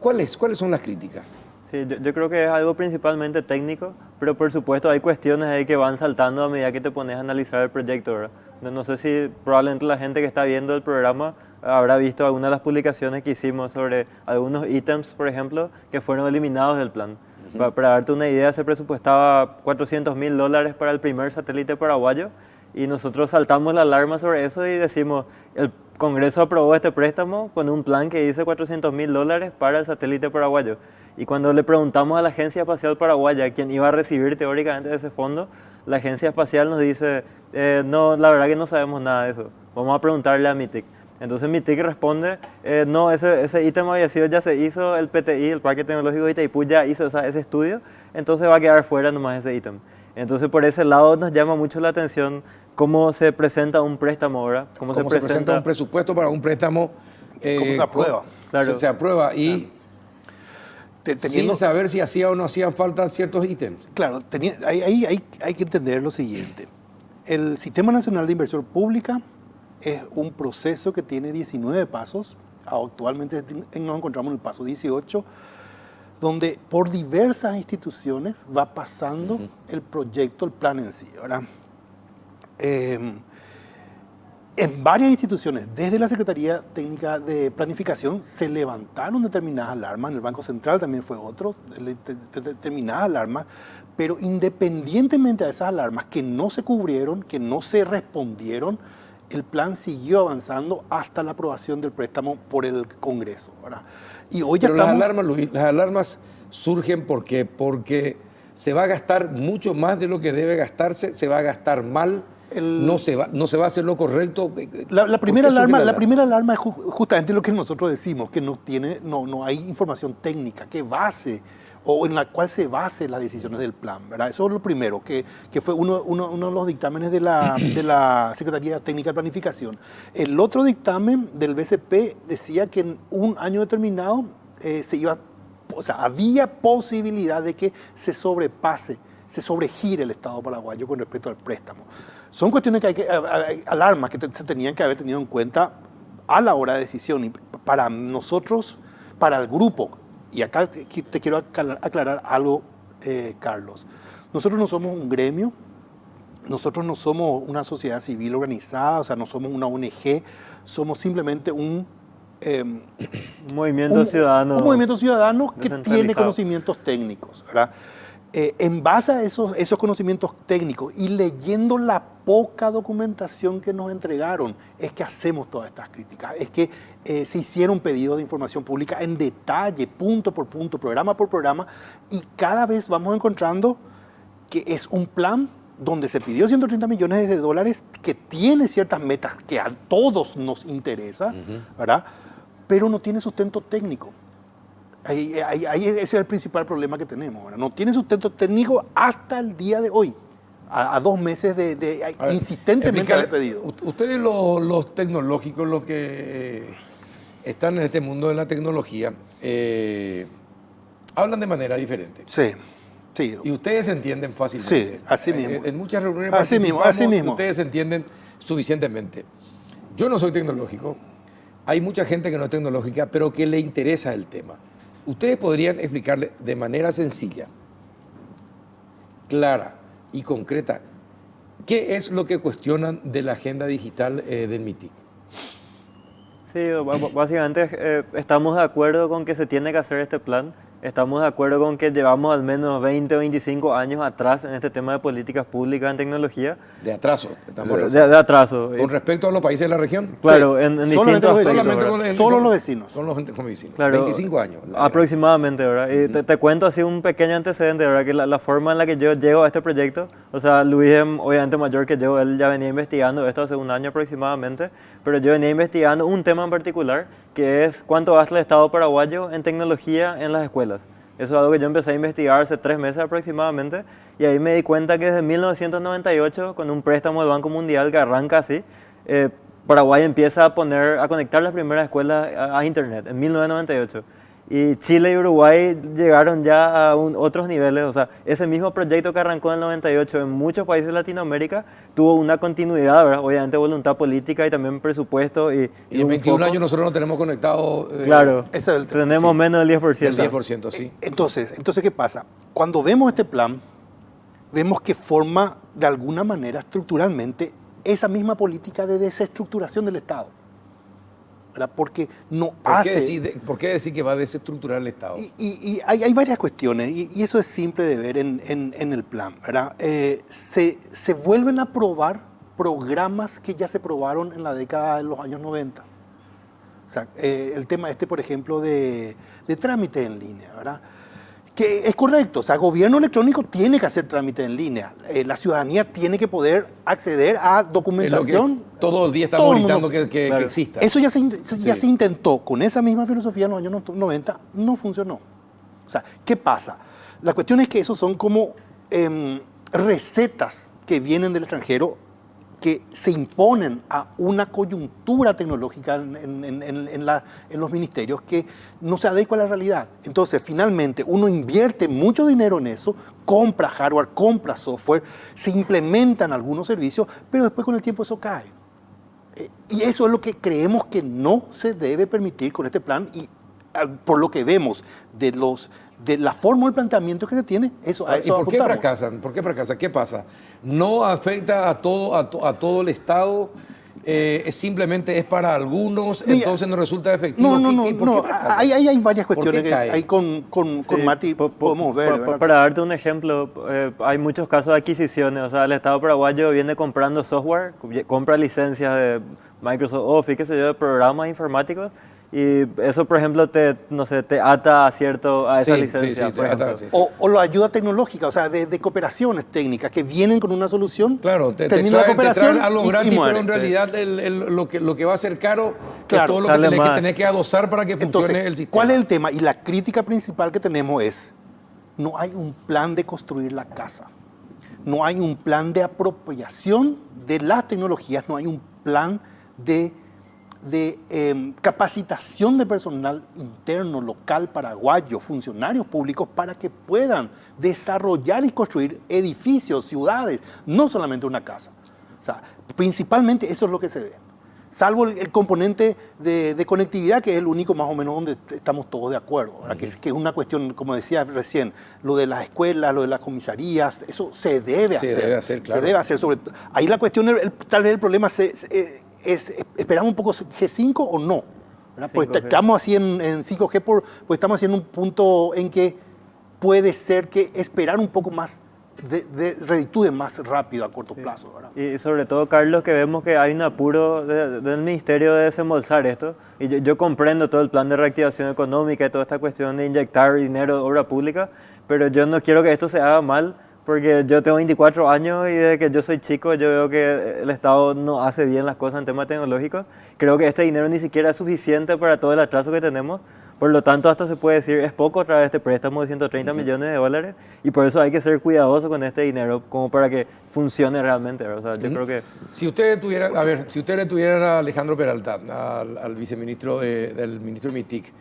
[SPEAKER 1] ¿Cuáles son las críticas?
[SPEAKER 6] Sí, yo creo que es algo principalmente técnico, pero por supuesto hay cuestiones ahí que van saltando a medida que te pones a analizar el proyecto, ¿verdad? No sé si probablemente la gente que está viendo el programa habrá visto algunas de las publicaciones que hicimos sobre algunos ítems, por ejemplo, que fueron eliminados del plan. Uh-huh. Para darte una idea, se presupuestaba $400.000 para el primer satélite paraguayo, y nosotros saltamos la alarma sobre eso y decimos, el Congreso aprobó este préstamo con un plan que dice $400.000 para el satélite paraguayo. Y cuando le preguntamos a la Agencia Espacial Paraguaya quién iba a recibir teóricamente ese fondo, la Agencia Espacial nos dice, no, la verdad que no sabemos nada de eso, vamos a preguntarle a MITIC. Entonces MITIC responde, no, ese ítem ya se hizo, el PTI, el Parque Tecnológico de Itaipú ya hizo ese estudio, entonces va a quedar fuera nomás ese ítem. Entonces por ese lado nos llama mucho la atención cómo se presenta un préstamo ahora,
[SPEAKER 1] cómo se presenta un presupuesto para un préstamo.
[SPEAKER 5] ¿Cómo se aprueba?
[SPEAKER 1] Claro. Se aprueba y sin saber si hacía o no hacían falta ciertos ítems.
[SPEAKER 5] Claro, hay que entender lo siguiente. El Sistema Nacional de Inversión Pública es un proceso que tiene 19 pasos. Actualmente nos encontramos en el paso 18, donde por diversas instituciones va pasando el proyecto, el plan en sí, ¿verdad? En varias instituciones, desde la Secretaría Técnica de Planificación, se levantaron determinadas alarmas, en el Banco Central también fue otro, determinadas alarmas, pero independientemente de esas alarmas que no se cubrieron, que no se respondieron, el plan siguió avanzando hasta la aprobación del préstamo por el Congreso, ¿verdad? Y hoy ya
[SPEAKER 1] pero las alarmas, Luis, las alarmas surgen porque se va a gastar mucho más de lo que debe gastarse, se va a gastar mal. No se va a hacer lo correcto.
[SPEAKER 5] La primera alarma es justamente lo que nosotros decimos, que no hay información técnica que base o en la cual se base las decisiones del plan, ¿verdad? Eso es lo primero, que fue uno de los dictámenes de la Secretaría Técnica de Planificación. El otro dictamen del BCP decía que en un año determinado había posibilidad de que se sobregire el Estado paraguayo con respecto al préstamo. Son cuestiones alarmas que se tenían que haber tenido en cuenta a la hora de decisión. Y para nosotros, para el grupo, y acá te quiero aclarar algo, Carlos. Nosotros no somos un gremio, nosotros no somos una sociedad civil organizada, o sea, no somos una ONG, somos simplemente un
[SPEAKER 6] movimiento ciudadano.
[SPEAKER 5] Un movimiento ciudadano que tiene conocimientos técnicos, ¿verdad? En base a esos conocimientos técnicos y leyendo la poca documentación que nos entregaron, es que hacemos todas estas críticas. Es que se hicieron pedidos de información pública en detalle, punto por punto, programa por programa, y cada vez vamos encontrando que es un plan donde se pidió 130 millones de dólares, que tiene ciertas metas que a todos nos interesa, ¿verdad? Pero no tiene sustento técnico. Ese es el principal problema que tenemos, ¿verdad? No tiene sustento técnico hasta el día de hoy, a 2 meses de insistentemente haber pedido.
[SPEAKER 1] Ustedes los tecnológicos, los que están en este mundo de la tecnología, hablan de manera diferente.
[SPEAKER 5] Sí, sí.
[SPEAKER 1] Y ustedes se entienden fácilmente.
[SPEAKER 5] Sí, así mismo.
[SPEAKER 1] En muchas reuniones
[SPEAKER 5] Así mismo.
[SPEAKER 1] ustedes se entienden suficientemente. Yo no soy tecnológico. Hay mucha gente que no es tecnológica, pero que le interesa el tema. Ustedes podrían explicarle de manera sencilla, clara y concreta, ¿qué es lo que cuestionan de la agenda digital del MITIC?
[SPEAKER 6] Sí, básicamente estamos de acuerdo con que se tiene que hacer este plan. Estamos de acuerdo con que llevamos al menos 20 o 25 años atrás en este tema de políticas públicas en tecnología.
[SPEAKER 1] De atraso.
[SPEAKER 6] De atraso.
[SPEAKER 1] ¿Con respecto a los países de la región?
[SPEAKER 6] Claro,
[SPEAKER 5] Sí.
[SPEAKER 6] en
[SPEAKER 5] Solamente
[SPEAKER 6] distintos
[SPEAKER 5] los
[SPEAKER 6] aspectos,
[SPEAKER 5] vecinos.
[SPEAKER 6] ¿verdad?
[SPEAKER 5] Solo los vecinos.
[SPEAKER 1] Son los vecinos.
[SPEAKER 6] Claro,
[SPEAKER 1] 25 años.
[SPEAKER 6] Aproximadamente, ¿verdad? Y te cuento así un pequeño antecedente, ¿verdad? Que la forma en la que yo llego a este proyecto, o sea, Luis es obviamente mayor que yo, él ya venía investigando esto hace un año aproximadamente, pero yo venía investigando un tema en particular, que es cuánto gasta el Estado paraguayo en tecnología en las escuelas. Eso es algo que yo empecé a investigar hace 3 meses aproximadamente, y ahí me di cuenta que desde 1998, con un préstamo del Banco Mundial que arranca así, Paraguay empieza a conectar las primeras escuelas a Internet, en 1998. Y Chile y Uruguay llegaron ya a otros niveles, o sea, ese mismo proyecto que arrancó en el 98 en muchos países de Latinoamérica tuvo una continuidad, ¿verdad? Obviamente voluntad política y también presupuesto. Y
[SPEAKER 1] en 21 años nosotros no tenemos conectado...
[SPEAKER 6] claro,
[SPEAKER 5] ese es el tema,
[SPEAKER 6] tenemos
[SPEAKER 5] sí.
[SPEAKER 6] menos del 10%.
[SPEAKER 1] El 10%, sí.
[SPEAKER 5] Entonces, ¿qué pasa? Cuando vemos este plan, vemos que forma de alguna manera estructuralmente esa misma política de desestructuración del Estado, ¿verdad? Porque no hace...
[SPEAKER 1] ¿Por qué decir que va a desestructurar el Estado?
[SPEAKER 5] Y hay varias cuestiones, y eso es simple de ver en el plan, ¿verdad? Se vuelven a aprobar programas que ya se aprobaron en la década de los años 90. O sea, el tema por ejemplo, de trámite en línea, ¿verdad? Que es correcto, o sea, gobierno electrónico tiene que hacer trámite en línea. La ciudadanía tiene que poder acceder a documentación.
[SPEAKER 1] Es lo que todo el día estamos gritando que
[SPEAKER 6] claro,
[SPEAKER 1] exista.
[SPEAKER 5] Eso ya se intentó con esa misma filosofía en los años 90, no funcionó. O sea, ¿qué pasa? La cuestión es que esos son como recetas que vienen del extranjero que se imponen a una coyuntura tecnológica en los ministerios que no se adecua a la realidad. Entonces, finalmente, uno invierte mucho dinero en eso, compra hardware, compra software, se implementan algunos servicios, pero después con el tiempo eso cae. Y eso es lo que creemos que no se debe permitir con este plan y por lo que vemos de la forma del planteamiento que se tiene, eso
[SPEAKER 1] ¿Y por qué
[SPEAKER 5] apuntamos.
[SPEAKER 1] fracasan? ¿Por qué fracasan? ¿Qué pasa? ¿No afecta a todo el Estado? ¿Simplemente es para algunos? Entonces no resulta efectivo.
[SPEAKER 5] No.
[SPEAKER 1] ¿Por qué fracasan?
[SPEAKER 5] Hay varias
[SPEAKER 1] ¿Por qué
[SPEAKER 5] cuestiones que
[SPEAKER 1] cae?
[SPEAKER 5] ahí con Mati podemos ver. ¿verdad?
[SPEAKER 6] Para darte un ejemplo, hay muchos casos de adquisiciones. O sea, el Estado paraguayo viene comprando software, compra licencias de Microsoft Office, qué sé yo, de programas informáticos. Y eso, por ejemplo, te ata a esa licencia.
[SPEAKER 1] te
[SPEAKER 6] por
[SPEAKER 1] ata,
[SPEAKER 6] ejemplo.
[SPEAKER 1] sí.
[SPEAKER 5] O la ayuda tecnológica, o sea, de cooperaciones técnicas que vienen con una solución.
[SPEAKER 1] Claro, te
[SPEAKER 5] termina la
[SPEAKER 1] traen
[SPEAKER 5] cooperación
[SPEAKER 1] algo
[SPEAKER 5] y
[SPEAKER 1] gratis, pero
[SPEAKER 5] muere.
[SPEAKER 1] en realidad lo que va a ser caro
[SPEAKER 5] Claro,
[SPEAKER 1] es todo lo
[SPEAKER 6] sale
[SPEAKER 1] que
[SPEAKER 6] más.
[SPEAKER 1] tenés que adosar para que funcione
[SPEAKER 5] Entonces,
[SPEAKER 1] el sistema.
[SPEAKER 5] ¿cuál es el tema? Y la crítica principal que tenemos es, no hay un plan de construir la casa, no hay un plan de apropiación de las tecnologías, no hay un plan de capacitación de personal interno, local, paraguayo, funcionarios públicos para que puedan desarrollar y construir edificios, ciudades, no solamente una casa. O sea, principalmente eso es lo que se ve. Salvo el componente de conectividad, que es el único más o menos donde estamos todos de acuerdo, ¿verdad? Que es una cuestión, como decía recién, lo de las escuelas, lo de las comisarías, eso se debe hacer.
[SPEAKER 1] Se debe hacer, claro.
[SPEAKER 5] Se debe hacer. Ahí la cuestión, tal vez el problema es ¿esperamos un poco G5 o no? ¿Verdad? Pues
[SPEAKER 6] 5G.
[SPEAKER 5] estamos así en 5G, pues estamos así en un punto en que puede ser que esperar un poco más reditúe más rápido a corto plazo, ¿verdad?
[SPEAKER 6] Y sobre todo, Carlos, que vemos que hay un apuro del Ministerio de desembolsar esto. Y yo comprendo todo el plan de reactivación económica y toda esta cuestión de inyectar dinero de obra pública, pero yo no quiero que esto se haga mal porque yo tengo 24 años y desde que yo soy chico yo veo que el Estado no hace bien las cosas en temas tecnológicos. Creo que este dinero ni siquiera es suficiente para todo el atraso que tenemos. Por lo tanto, hasta se puede decir, es poco a través de este préstamo de 130 millones de dólares y por eso hay que ser cuidadoso con este dinero como para que funcione realmente. O sea, yo creo que...
[SPEAKER 1] Si usted tuviera, a ver, si usted le tuviera a Alejandro Peralta, al viceministro del ministro MITIC,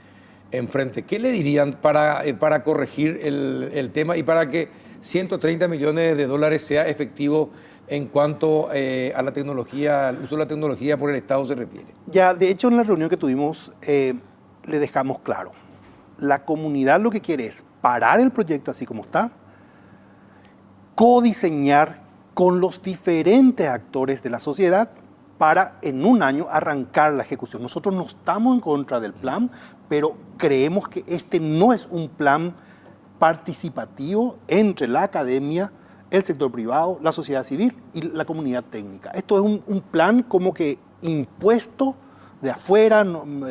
[SPEAKER 1] enfrente, ¿qué le dirían para corregir el tema y para que 130 millones de dólares sea efectivo en cuanto a la tecnología, al uso de la tecnología por el Estado se refiere?
[SPEAKER 5] Ya, de hecho, en la reunión que tuvimos, le dejamos claro. La comunidad lo que quiere es parar el proyecto así como está, codiseñar con los diferentes actores de la sociedad para en un año arrancar la ejecución. Nosotros no estamos en contra del plan, pero creemos que este no es un plan participativo entre la academia, el sector privado, la sociedad civil y la comunidad técnica. Esto es un plan como que impuesto de afuera,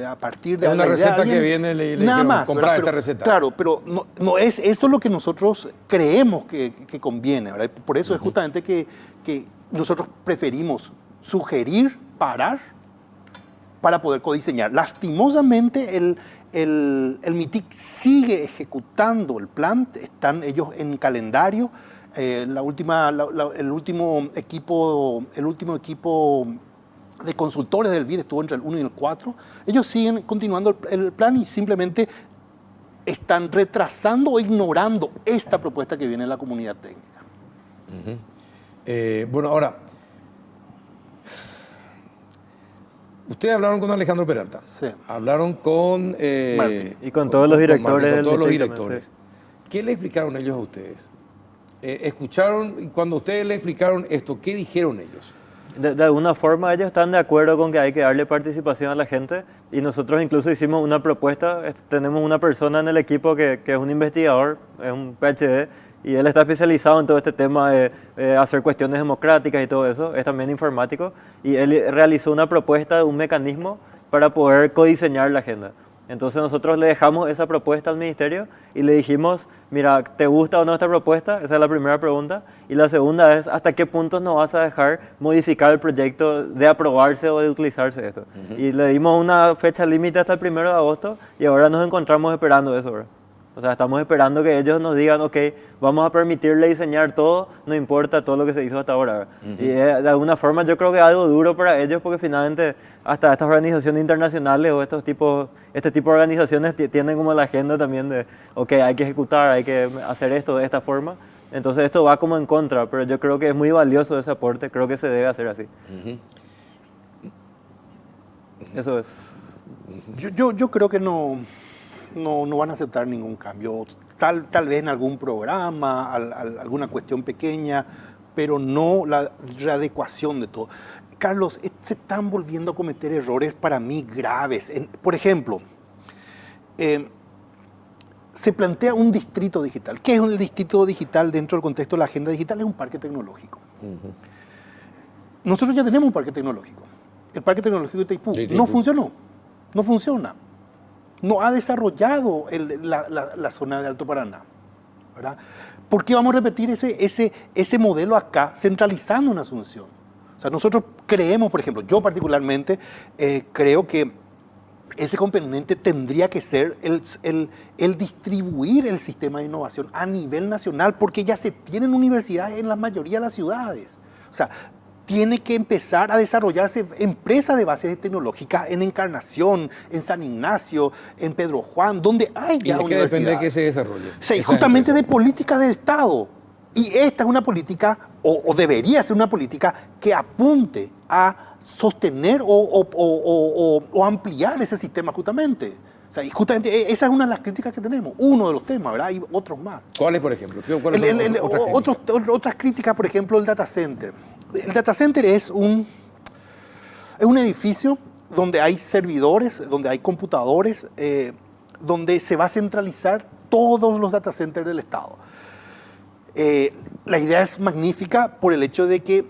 [SPEAKER 5] a partir de
[SPEAKER 1] es una receta que viene le
[SPEAKER 5] nada
[SPEAKER 1] dijeron,
[SPEAKER 5] más,
[SPEAKER 1] comprar
[SPEAKER 5] ¿verdad?
[SPEAKER 1] esta receta.
[SPEAKER 5] Claro, pero no es esto es lo que nosotros creemos que conviene, ¿verdad? Por eso es justamente que nosotros preferimos sugerir parar para poder codiseñar. Lastimosamente, el MITIC sigue ejecutando el plan, están ellos en calendario. El último equipo de consultores del BID estuvo entre el 1 y el 4. Ellos siguen continuando el plan y simplemente están retrasando o ignorando esta propuesta que viene de la comunidad técnica.
[SPEAKER 1] Bueno, ahora, ustedes hablaron con Alejandro Peralta.
[SPEAKER 5] Sí.
[SPEAKER 1] Hablaron con...
[SPEAKER 5] Martín.
[SPEAKER 6] Y con todos los directores
[SPEAKER 1] Con
[SPEAKER 6] del
[SPEAKER 1] todos los
[SPEAKER 6] MITIC
[SPEAKER 1] directores. ¿Qué le explicaron ellos a ustedes? ¿Escucharon, cuando ustedes le explicaron esto, qué dijeron ellos?
[SPEAKER 6] De alguna forma ellos están de acuerdo con que hay que darle participación a la gente y nosotros incluso hicimos una propuesta, tenemos una persona en el equipo que es un investigador, es un PhD y él está especializado en todo este tema de hacer cuestiones democráticas y todo eso, es también informático y él realizó una propuesta de un mecanismo para poder codiseñar la agenda. Entonces nosotros le dejamos esa propuesta al ministerio y le dijimos, mira, ¿te gusta o no esta propuesta? Esa es la primera pregunta. Y la segunda es, ¿hasta qué punto nos vas a dejar modificar el proyecto de aprobarse o de utilizarse esto? Y le dimos una fecha límite hasta el 1 de agosto y ahora nos encontramos esperando eso, ¿verdad? O sea, estamos esperando que ellos nos digan, ok, vamos a permitirle diseñar todo, no importa todo lo que se hizo hasta ahora, ¿verdad? Y de alguna forma yo creo que es algo duro para ellos porque finalmente hasta estas organizaciones internacionales o este tipo de organizaciones tienen como la agenda también de, ok, hay que ejecutar, hay que hacer esto de esta forma. Entonces esto va como en contra, pero yo creo que es muy valioso ese aporte, creo que se debe hacer así. Eso es.
[SPEAKER 5] Yo creo que no van a aceptar ningún cambio. Tal vez en algún programa, alguna cuestión pequeña, pero no la readecuación de todo. Carlos, se están volviendo a cometer errores para mí graves. Por ejemplo, se plantea un distrito digital. ¿Qué es un distrito digital dentro del contexto de la agenda digital? Es un parque tecnológico. Nosotros ya tenemos un parque tecnológico. El parque tecnológico de Itaipú no funcionó. No funciona. No ha desarrollado la zona de Alto Paraná, ¿verdad? ¿Por qué vamos a repetir ese modelo acá, centralizando en Asunción? O sea, nosotros creemos, por ejemplo, yo particularmente creo que ese componente tendría que ser el distribuir el sistema de innovación a nivel nacional, porque ya se tienen universidades en la mayoría de las ciudades. O sea, tiene que empezar a desarrollarse empresas de bases tecnológicas en Encarnación, en San Ignacio, en Pedro Juan, donde hay ya universidades.
[SPEAKER 1] ¿Y de qué depende de que se desarrolle?
[SPEAKER 5] Sí, justamente de políticas de Estado. Y esta es una política, o debería ser una política, que apunte a sostener o ampliar ese sistema justamente. O sea, y justamente esa es una de las críticas que tenemos, uno de los temas, ¿verdad? Hay otros más.
[SPEAKER 1] ¿Cuáles, por ejemplo?
[SPEAKER 5] Otras críticas, por ejemplo, el data center. El data center es un edificio donde hay servidores, donde hay computadores, donde se va a centralizar todos los data centers del Estado. La idea es magnífica por el hecho de que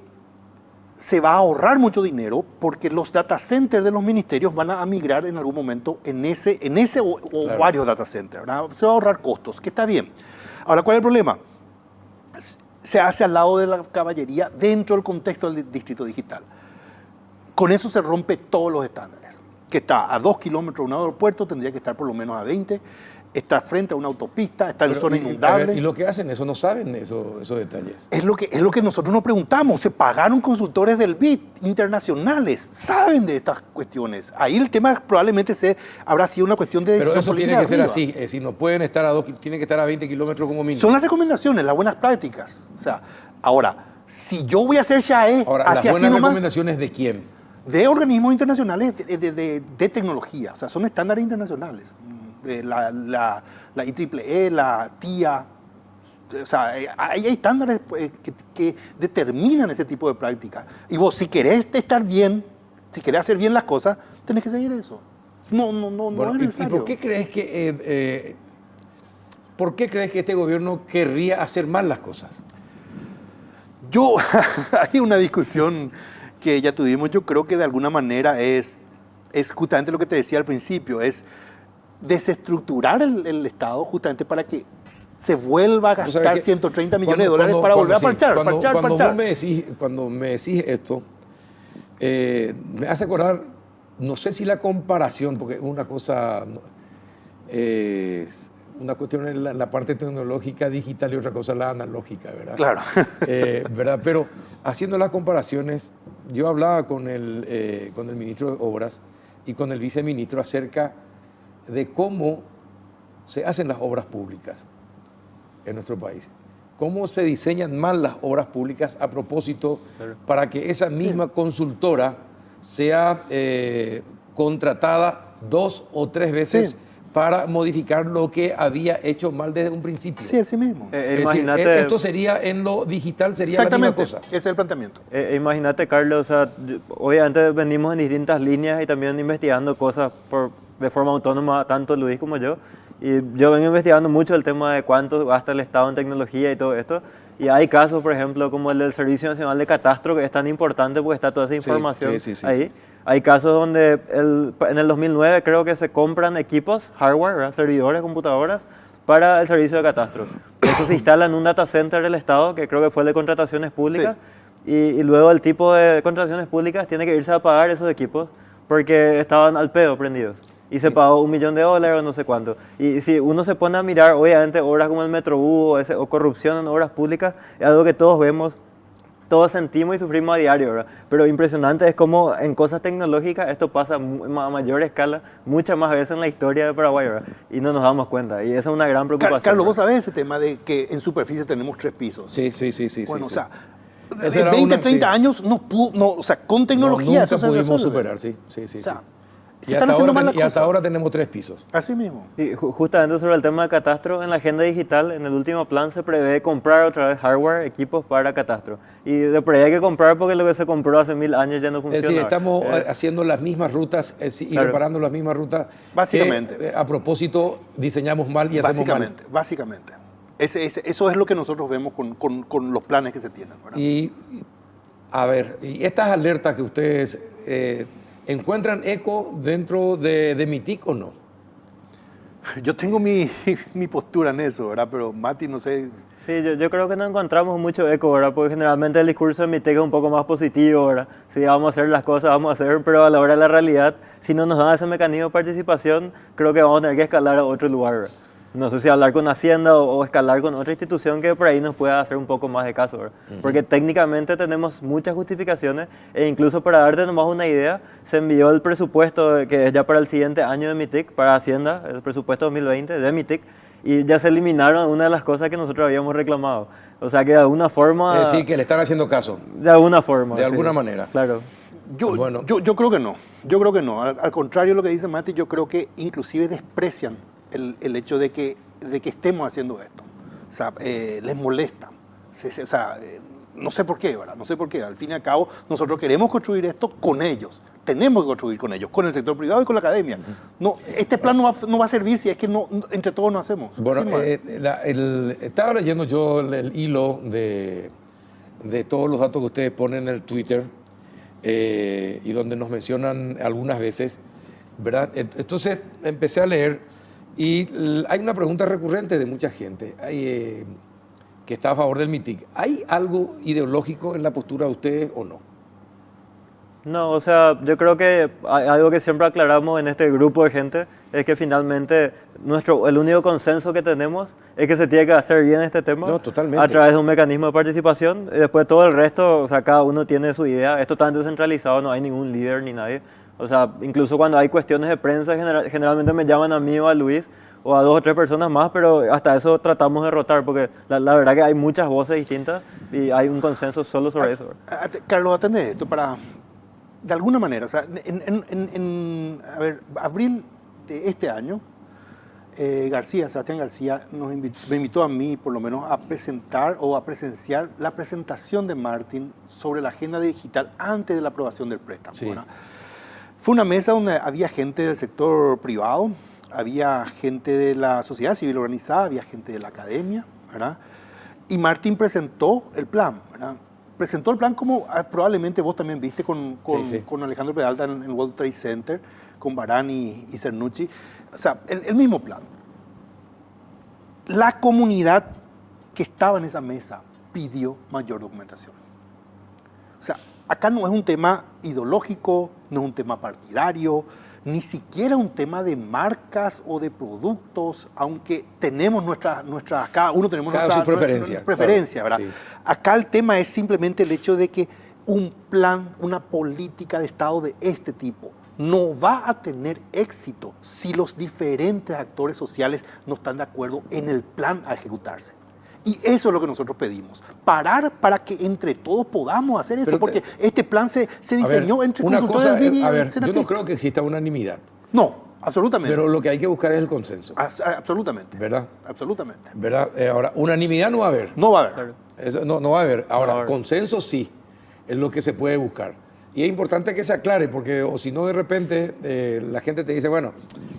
[SPEAKER 5] se va a ahorrar mucho dinero porque los data centers de los ministerios van a migrar en algún momento en ese o claro, varios data centers, ¿verdad? Se va a ahorrar costos, que está bien. Ahora, ¿cuál es el problema? se hace al lado de la caballería dentro del contexto del distrito digital. Con eso se rompe todos los estándares. Que está a 2 kilómetros de un aeropuerto, tendría que estar por lo menos a 20. Está frente a una autopista, está en zona inundable.
[SPEAKER 1] ¿Y lo que hacen eso? ¿No saben esos detalles?
[SPEAKER 5] Es lo que nosotros nos preguntamos. Se pagaron consultores del BID internacionales, saben de estas cuestiones. Ahí el tema probablemente habrá sido una cuestión de
[SPEAKER 1] Pero
[SPEAKER 5] decisión
[SPEAKER 1] eso tiene que ser
[SPEAKER 5] política
[SPEAKER 1] así,
[SPEAKER 5] arriba.
[SPEAKER 1] es decir, no pueden estar tienen que estar a 20 kilómetros como mínimo.
[SPEAKER 5] Son las recomendaciones, las buenas prácticas. O sea, ahora, si yo voy a hacer SHAE,
[SPEAKER 1] Ahora, ¿las
[SPEAKER 5] hacia así
[SPEAKER 1] buenas
[SPEAKER 5] nomás,
[SPEAKER 1] recomendaciones de quién?
[SPEAKER 5] de organismos internacionales de tecnología, o sea, son estándares internacionales. La IEEE, la TIA, o sea, hay estándares que determinan ese tipo de prácticas. Y vos, si querés estar bien, si querés hacer bien las cosas, tenés que seguir eso. No
[SPEAKER 1] Bueno,
[SPEAKER 5] es
[SPEAKER 1] ¿y
[SPEAKER 5] necesario.
[SPEAKER 1] por qué crees que este gobierno querría hacer mal las cosas?
[SPEAKER 5] Hay una discusión que ya tuvimos, yo creo que de alguna manera es justamente lo que te decía al principio, es desestructurar el Estado justamente para que se vuelva a gastar 130 millones de dólares para volver a parchar.
[SPEAKER 1] Cuando me decís esto, me hace acordar, no sé si la comparación, porque una cosa es una cuestión en la parte tecnológica digital y otra cosa la analógica, ¿verdad?
[SPEAKER 5] Claro.
[SPEAKER 1] ¿Verdad? Pero haciendo las comparaciones, yo hablaba con el ministro de Obras y con el viceministro acerca de cómo se hacen las obras públicas en nuestro país. Cómo se diseñan mal las obras públicas a propósito para que esa misma consultora sea contratada 2 o 3 veces para modificar lo que había hecho mal desde un principio.
[SPEAKER 5] Sí, así mismo.
[SPEAKER 6] Imagínate,
[SPEAKER 1] esto sería en lo digital, sería la misma cosa.
[SPEAKER 5] Ese es el planteamiento.
[SPEAKER 6] Imagínate, Carlos, o sea, obviamente venimos en distintas líneas y también investigando cosas de forma autónoma, tanto Luis como yo. Y yo vengo investigando mucho el tema de cuánto gasta el Estado en tecnología y todo esto. Y hay casos, por ejemplo, como el del Servicio Nacional de Catastro, que es tan importante porque está toda esa información ahí. Sí. Hay casos donde en el 2009 creo que se compran equipos, hardware, ¿verdad? Servidores, computadoras, para el servicio de catastro. Eso se instala en un data center del Estado, que creo que fue el de contrataciones públicas, y luego el tipo de contrataciones públicas tiene que irse a pagar esos equipos porque estaban al pedo prendidos. Y se pagó $1 millón o no sé cuánto. Y si uno se pone a mirar, obviamente, obras como el Metrobús o corrupción en obras públicas, es algo que todos vemos, todos sentimos y sufrimos a diario, ¿verdad? Pero impresionante es como en cosas tecnológicas esto pasa a mayor escala, muchas más veces en la historia de Paraguay, ¿verdad? Y no nos damos cuenta. Y esa es una gran preocupación.
[SPEAKER 5] Carlos, vos sabés ese tema de que en superficie tenemos 3 pisos.
[SPEAKER 1] Sí.
[SPEAKER 5] Bueno,
[SPEAKER 1] sí,
[SPEAKER 5] o sea, en 20, 30 años o sea, con tecnología
[SPEAKER 1] nunca
[SPEAKER 5] eso
[SPEAKER 1] pudimos
[SPEAKER 5] se
[SPEAKER 1] superar, sí.
[SPEAKER 5] O sea,
[SPEAKER 1] Y hasta ahora tenemos 3 pisos.
[SPEAKER 5] Así mismo.
[SPEAKER 6] Y justamente sobre el tema de catastro, en la agenda digital, en el último plan se prevé comprar otra vez hardware, equipos para catastro. Y de por ahí hay que comprar porque lo que se compró hace 1000 años ya no funciona.
[SPEAKER 1] Es decir, estamos haciendo las mismas rutas y reparando las mismas rutas.
[SPEAKER 5] Básicamente.
[SPEAKER 1] A propósito, diseñamos mal y hacemos mal.
[SPEAKER 5] Básicamente. Eso es lo que nosotros vemos con los planes que se tienen, ¿verdad?
[SPEAKER 1] Y, a ver, y estas alertas que ustedes... ¿encuentran eco dentro de MITIC o no?
[SPEAKER 5] Yo tengo mi postura en eso, ¿verdad? Pero Mati, no sé...
[SPEAKER 6] Sí, yo creo que no encontramos mucho eco, ¿verdad? Porque generalmente el discurso de MITIC es un poco más positivo, ¿verdad? Sí, vamos a hacer las cosas, vamos a hacer, pero a la hora de la realidad, si no nos dan ese mecanismo de participación, creo que vamos a tener que escalar a otro lugar, ¿verdad? No sé si hablar con Hacienda o escalar con otra institución que por ahí nos pueda hacer un poco más de caso, ¿verdad? Porque técnicamente tenemos muchas justificaciones e incluso para darte nomás una idea, se envió el presupuesto que es ya para el siguiente año de MITIC, para Hacienda, el presupuesto 2020 de MITIC, y ya se eliminaron una de las cosas que nosotros habíamos reclamado. O sea que de alguna forma...
[SPEAKER 1] Es decir, que le están haciendo caso.
[SPEAKER 6] De alguna forma.
[SPEAKER 1] De alguna manera.
[SPEAKER 6] Claro.
[SPEAKER 5] Yo creo que no. Yo creo que no. Al contrario de lo que dice Mati, yo creo que inclusive desprecian el hecho de que estemos haciendo esto. O sea, les molesta. O sea, no sé por qué, ¿verdad? No sé por qué. Al fin y al cabo, nosotros queremos construir esto con ellos. Tenemos que construir con ellos, con el sector privado y con la academia. No, este plan no va a servir si es que entre todos no hacemos.
[SPEAKER 1] Bueno, estaba leyendo yo el hilo de todos los datos que ustedes ponen en el Twitter y donde nos mencionan algunas veces, ¿verdad? Entonces empecé a leer y hay una pregunta recurrente de mucha gente que que está a favor del MITIC. ¿Hay algo ideológico en la postura de ustedes o no?
[SPEAKER 6] No, o sea, yo creo que algo que siempre aclaramos en este grupo de gente es que finalmente el único consenso que tenemos es que se tiene que hacer bien este tema
[SPEAKER 1] No, totalmente.
[SPEAKER 6] a través de un mecanismo de participación. Y después todo el resto, o sea, cada uno tiene su idea. Esto está descentralizado, no hay ningún líder ni nadie. O sea, incluso cuando hay cuestiones de prensa, generalmente me llaman a mí o a Luis o a 2 o 3 personas más, pero hasta eso tratamos de rotar, porque la verdad que hay muchas voces distintas y hay un consenso solo sobre eso.
[SPEAKER 5] Carlos, atende esto para, de alguna manera, o sea, a ver, abril de este año, Sebastián García me invitó a mí, por lo menos, a presentar o a presenciar la presentación de Martin sobre la agenda digital antes de la aprobación del préstamo.
[SPEAKER 1] Sí.
[SPEAKER 5] ¿Verdad? Fue una mesa donde había gente del sector privado, había gente de la sociedad civil organizada, había gente de la academia, ¿verdad? Y Martin presentó el plan, ¿verdad? Presentó el plan como probablemente vos también viste con Alejandro Peralta en el World Trade Center, con Barán y Cernucci. O sea, el mismo plan. La comunidad que estaba en esa mesa pidió mayor documentación. O sea, acá no es un tema ideológico, no es un tema partidario, ni siquiera un tema de marcas o de productos, aunque tenemos cada uno tenemos nuestra preferencia,
[SPEAKER 1] claro.
[SPEAKER 5] ¿verdad?
[SPEAKER 1] Sí.
[SPEAKER 5] Acá el tema es simplemente el hecho de que un plan, una política de Estado de este tipo no va a tener éxito si los diferentes actores sociales no están de acuerdo en el plan a ejecutarse. Y eso es lo que nosotros pedimos. Parar para que entre todos podamos hacer esto, porque este plan se diseñó entre consultores del BID y el
[SPEAKER 1] yo no creo que exista unanimidad.
[SPEAKER 5] No, absolutamente.
[SPEAKER 1] Pero lo que hay que buscar es el consenso.
[SPEAKER 5] Absolutamente.
[SPEAKER 1] ¿Verdad?
[SPEAKER 5] Absolutamente.
[SPEAKER 1] ¿Verdad? Ahora, unanimidad no va a haber.
[SPEAKER 5] No va a haber.
[SPEAKER 1] Eso no va a haber. Ahora,
[SPEAKER 6] No va a haber.
[SPEAKER 1] consenso sí, es lo que se puede buscar. Y es importante que se aclare, porque o si no, de repente la gente te dice, bueno,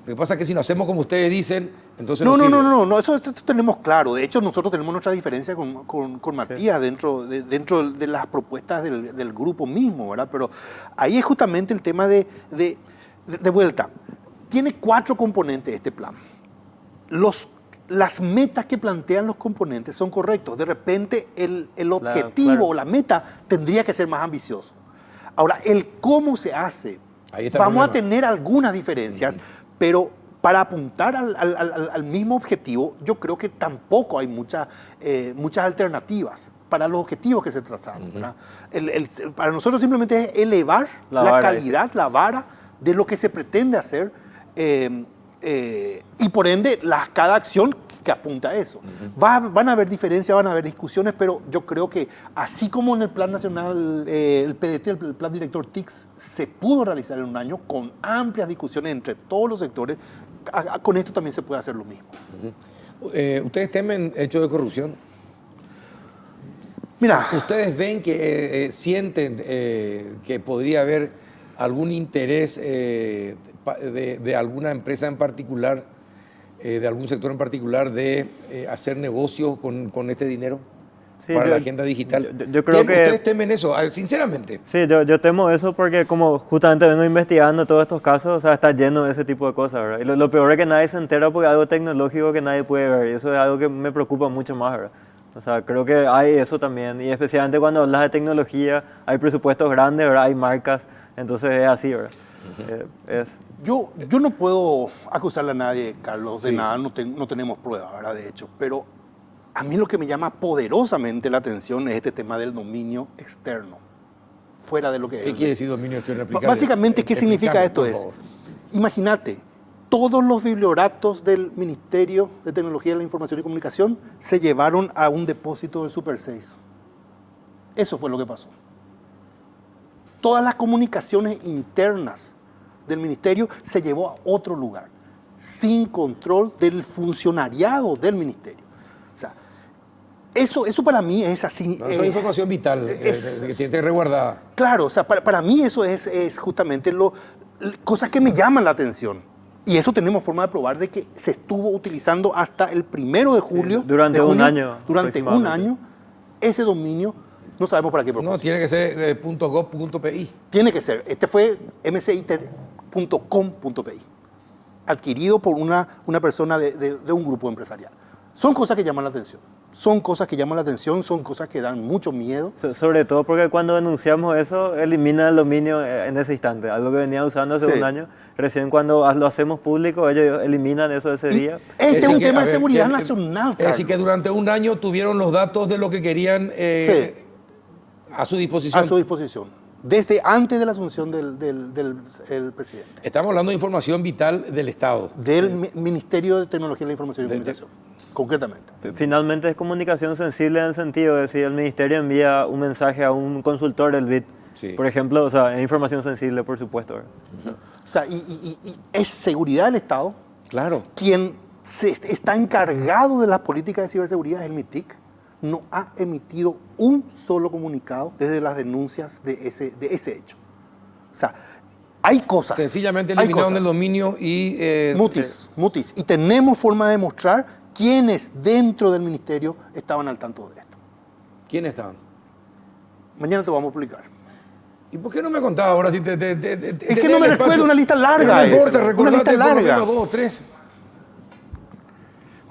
[SPEAKER 1] lo que pasa es que si no hacemos como ustedes dicen, entonces no sirve.
[SPEAKER 5] No, eso tenemos claro. De hecho, nosotros tenemos nuestra diferencia con Matías dentro de las propuestas del grupo mismo, ¿verdad? Pero ahí es justamente el tema de vuelta. Tiene 4 componentes este plan. Las metas que plantean los componentes son correctos. De repente, el objetivo o la meta tendría que ser más ambicioso. Ahora, el cómo se hace, vamos a tener algunas diferencias, pero para apuntar al mismo objetivo, yo creo que tampoco hay muchas alternativas para los objetivos que se trazaron, ¿verdad? Para nosotros simplemente es elevar la calidad, la vara de lo que se pretende hacer y por ende cada acción que apunta a eso. Van a haber diferencias, van a haber discusiones, pero yo creo que así como en el Plan Nacional, el PDT, el Plan Director TICS, se pudo realizar en un año con amplias discusiones entre todos los sectores, con esto también se puede hacer lo mismo.
[SPEAKER 1] ¿Ustedes temen hechos de corrupción?
[SPEAKER 5] Mira,
[SPEAKER 1] ¿Ustedes ven que sienten que podría haber algún interés de alguna empresa en particular, de algún sector en particular, de hacer negocios con este dinero para la agenda digital?
[SPEAKER 6] Yo creo que...
[SPEAKER 1] ¿Ustedes temen eso, sinceramente?
[SPEAKER 6] Sí, yo temo eso porque como justamente vengo investigando todos estos casos, o sea, está lleno de ese tipo de cosas, ¿verdad? Y lo peor es que nadie se entera porque es algo tecnológico que nadie puede ver, y eso es algo que me preocupa mucho más, ¿verdad? O sea, creo que hay eso también, y especialmente cuando hablas de tecnología, hay presupuestos grandes, ¿verdad? Hay marcas, entonces es así, ¿verdad?
[SPEAKER 5] Yo no puedo acusarle a nadie, Carlos, de nada, no tenemos pruebas, ¿verdad? De hecho, pero a mí lo que me llama poderosamente la atención es este tema del dominio externo, fuera de lo que es.
[SPEAKER 1] ¿Qué quiere decir dominio externo?
[SPEAKER 5] Básicamente, ¿qué significa esto? Imagínate, todos los biblioratos del Ministerio de Tecnología de la Información y Comunicación se llevaron a un depósito del Super 6. Eso fue lo que pasó. Todas las comunicaciones internas del ministerio se llevó a otro lugar, sin control del funcionariado del ministerio. O sea, eso para mí es así.
[SPEAKER 1] No, es información vital, que tiene resguardada.
[SPEAKER 5] Claro, o sea, para mí eso es justamente cosas que me llaman la atención. Y eso tenemos forma de probar de que se estuvo utilizando hasta el 1 de julio.
[SPEAKER 6] Durante un año.
[SPEAKER 5] Durante un año, ese dominio. No sabemos para qué propósito.
[SPEAKER 1] No, tiene que ser .gov.pi.
[SPEAKER 5] Tiene que ser. Este fue mcit.com.pi, adquirido por una persona de un grupo empresarial. Son cosas que llaman la atención. son cosas que llaman la atención, son cosas que dan mucho miedo.
[SPEAKER 6] Sobre todo porque cuando denunciamos eso, elimina el dominio en ese instante, algo que venía usando hace
[SPEAKER 5] Sí.
[SPEAKER 6] un año. Recién cuando lo hacemos público, ellos eliminan eso ese
[SPEAKER 5] Y
[SPEAKER 6] día.
[SPEAKER 5] este es un
[SPEAKER 1] que,
[SPEAKER 5] tema
[SPEAKER 1] a
[SPEAKER 5] de
[SPEAKER 1] ver,
[SPEAKER 5] seguridad
[SPEAKER 1] que-
[SPEAKER 5] nacional,
[SPEAKER 1] Es decir, que
[SPEAKER 5] Carlos.
[SPEAKER 1] durante un año tuvieron los datos de lo que querían a su disposición.
[SPEAKER 5] A su disposición. Desde antes de la asunción el presidente.
[SPEAKER 1] Estamos hablando de información vital del Estado.
[SPEAKER 5] Del Ministerio de Tecnología de la Información y
[SPEAKER 1] De-
[SPEAKER 5] Comunicación, concretamente.
[SPEAKER 6] Finalmente es comunicación sensible en el sentido de si el ministerio envía un mensaje a un consultor del BID,
[SPEAKER 1] Sí.
[SPEAKER 6] por ejemplo, o sea, es información sensible, por supuesto. ¿verdad?
[SPEAKER 5] O sea, y es seguridad del Estado.
[SPEAKER 1] Claro.
[SPEAKER 5] Quien está encargado de las políticas de ciberseguridad es el MITIC. No ha emitido un solo comunicado desde las denuncias de ese hecho. O sea, hay cosas.
[SPEAKER 1] Sencillamente
[SPEAKER 5] hay
[SPEAKER 1] eliminaron
[SPEAKER 5] cosas.
[SPEAKER 1] el dominio y...
[SPEAKER 5] Mutis. Y tenemos forma de demostrar quiénes dentro del ministerio estaban al tanto de esto.
[SPEAKER 1] ¿Quiénes estaban?
[SPEAKER 5] Mañana te vamos a publicar.
[SPEAKER 1] ¿Y por qué no me contaba ahora? Si
[SPEAKER 5] Es que no me recuerdo, una lista larga
[SPEAKER 1] No
[SPEAKER 5] es,
[SPEAKER 1] importa,
[SPEAKER 5] una
[SPEAKER 1] recordate
[SPEAKER 5] lista
[SPEAKER 1] por lo
[SPEAKER 5] larga.
[SPEAKER 1] menos 2 o 3.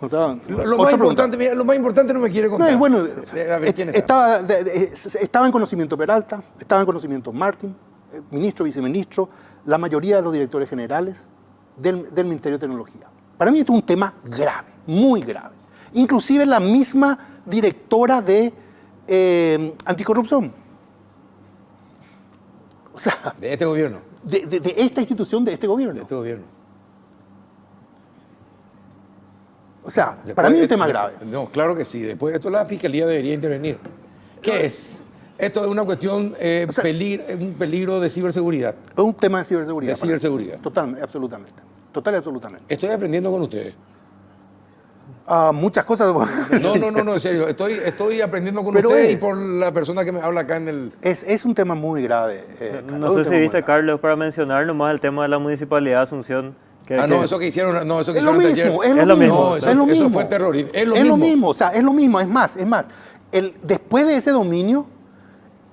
[SPEAKER 1] Lo
[SPEAKER 5] Otra
[SPEAKER 1] más
[SPEAKER 5] pregunta.
[SPEAKER 1] importante, mira, lo más importante no me quiere
[SPEAKER 5] No,
[SPEAKER 1] contar.
[SPEAKER 5] y bueno,
[SPEAKER 1] A ver, ¿quién estaba?
[SPEAKER 5] estaba en conocimiento Peralta, estaba en conocimiento Martín, ministro, viceministro, la mayoría de los directores generales del Ministerio de Tecnología. Para mí esto es un tema grave, muy grave. Inclusive la misma directora de anticorrupción. O sea,
[SPEAKER 1] De este gobierno.
[SPEAKER 5] de esta institución, de este gobierno.
[SPEAKER 1] De este gobierno.
[SPEAKER 5] O sea,
[SPEAKER 1] Después
[SPEAKER 5] para mí es
[SPEAKER 1] de-
[SPEAKER 5] un tema grave.
[SPEAKER 1] No, claro que sí. Después de esto la Fiscalía debería intervenir. ¿Qué es? Esto es una cuestión,
[SPEAKER 5] O sea,
[SPEAKER 1] un peligro de ciberseguridad.
[SPEAKER 5] Es un tema de ciberseguridad.
[SPEAKER 1] De
[SPEAKER 5] para mí.
[SPEAKER 1] ciberseguridad.
[SPEAKER 5] Total, absolutamente. Total y absolutamente.
[SPEAKER 1] Estoy aprendiendo con ustedes.
[SPEAKER 5] Muchas cosas.
[SPEAKER 1] No, en serio. Estoy aprendiendo con
[SPEAKER 5] Pero
[SPEAKER 1] ustedes y
[SPEAKER 5] es-
[SPEAKER 1] por la persona que me habla acá en el...
[SPEAKER 5] Es un tema muy grave. Carlos,
[SPEAKER 6] No
[SPEAKER 5] es un
[SPEAKER 6] sé
[SPEAKER 5] tema
[SPEAKER 6] si
[SPEAKER 5] muy
[SPEAKER 6] viste,
[SPEAKER 5] grave.
[SPEAKER 6] Carlos, para mencionar nomás el tema de la Municipalidad de Asunción.
[SPEAKER 1] eso que hicieron, no, eso que
[SPEAKER 5] Es lo
[SPEAKER 1] hicieron
[SPEAKER 5] mismo,
[SPEAKER 1] ayer.
[SPEAKER 5] es lo mismo.
[SPEAKER 1] No,
[SPEAKER 5] es
[SPEAKER 1] eso,
[SPEAKER 5] lo
[SPEAKER 1] eso
[SPEAKER 5] mismo.
[SPEAKER 1] fue terrorismo. Es lo
[SPEAKER 5] Es
[SPEAKER 1] mismo.
[SPEAKER 5] lo mismo, o sea, es lo mismo. Es más. Después de ese dominio,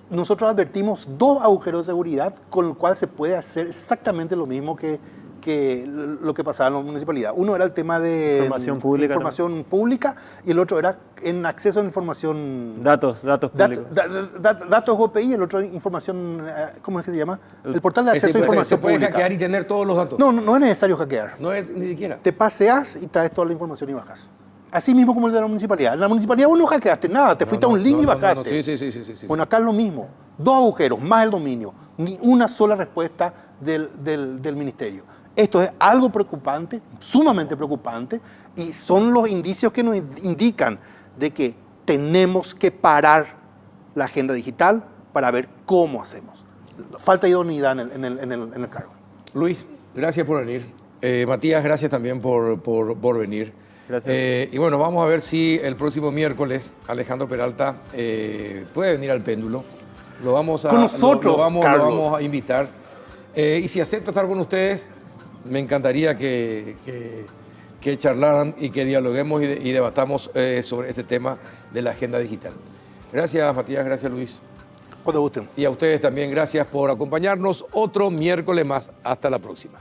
[SPEAKER 5] nosotros advertimos 2 agujeros de seguridad con el cual se puede hacer exactamente lo mismo que lo que pasaba en la municipalidad. Uno era el tema de información pública y el otro era en acceso a información...
[SPEAKER 6] Datos públicos.
[SPEAKER 5] Datos GOPI, el otro información... ¿Cómo es que se llama? El portal de acceso a
[SPEAKER 1] Se
[SPEAKER 5] información
[SPEAKER 1] puede
[SPEAKER 5] pública.
[SPEAKER 1] hackear y tener todos los datos.
[SPEAKER 5] No es necesario hackear.
[SPEAKER 1] No es ni siquiera.
[SPEAKER 5] Te paseas y traes toda la información y bajas. Así mismo como el de la municipalidad. En la municipalidad vos no hackeaste nada, te fuiste a un link y bajaste.
[SPEAKER 1] Sí.
[SPEAKER 5] Bueno, acá es lo mismo. 2 agujeros, más el dominio. Ni una sola respuesta del ministerio. Esto es algo preocupante, sumamente preocupante, y son los indicios que nos indican de que tenemos que parar la agenda digital para ver cómo hacemos. Falta idoneidad en el cargo.
[SPEAKER 1] Luis, gracias por venir. Matías, gracias también por venir.
[SPEAKER 6] Gracias.
[SPEAKER 1] Y bueno, vamos a ver si el próximo miércoles Alejandro Peralta puede venir al péndulo. Lo vamos a,
[SPEAKER 5] Con nosotros,
[SPEAKER 1] lo vamos
[SPEAKER 5] Carlos.
[SPEAKER 1] a invitar. Y si acepta estar con ustedes, me encantaría que charlaran y que dialoguemos y debatamos sobre este tema de la agenda digital. Gracias, Matías. Gracias, Luis.
[SPEAKER 5] Cuando gusten.
[SPEAKER 1] Y a ustedes también, gracias por acompañarnos otro miércoles más. Hasta la próxima.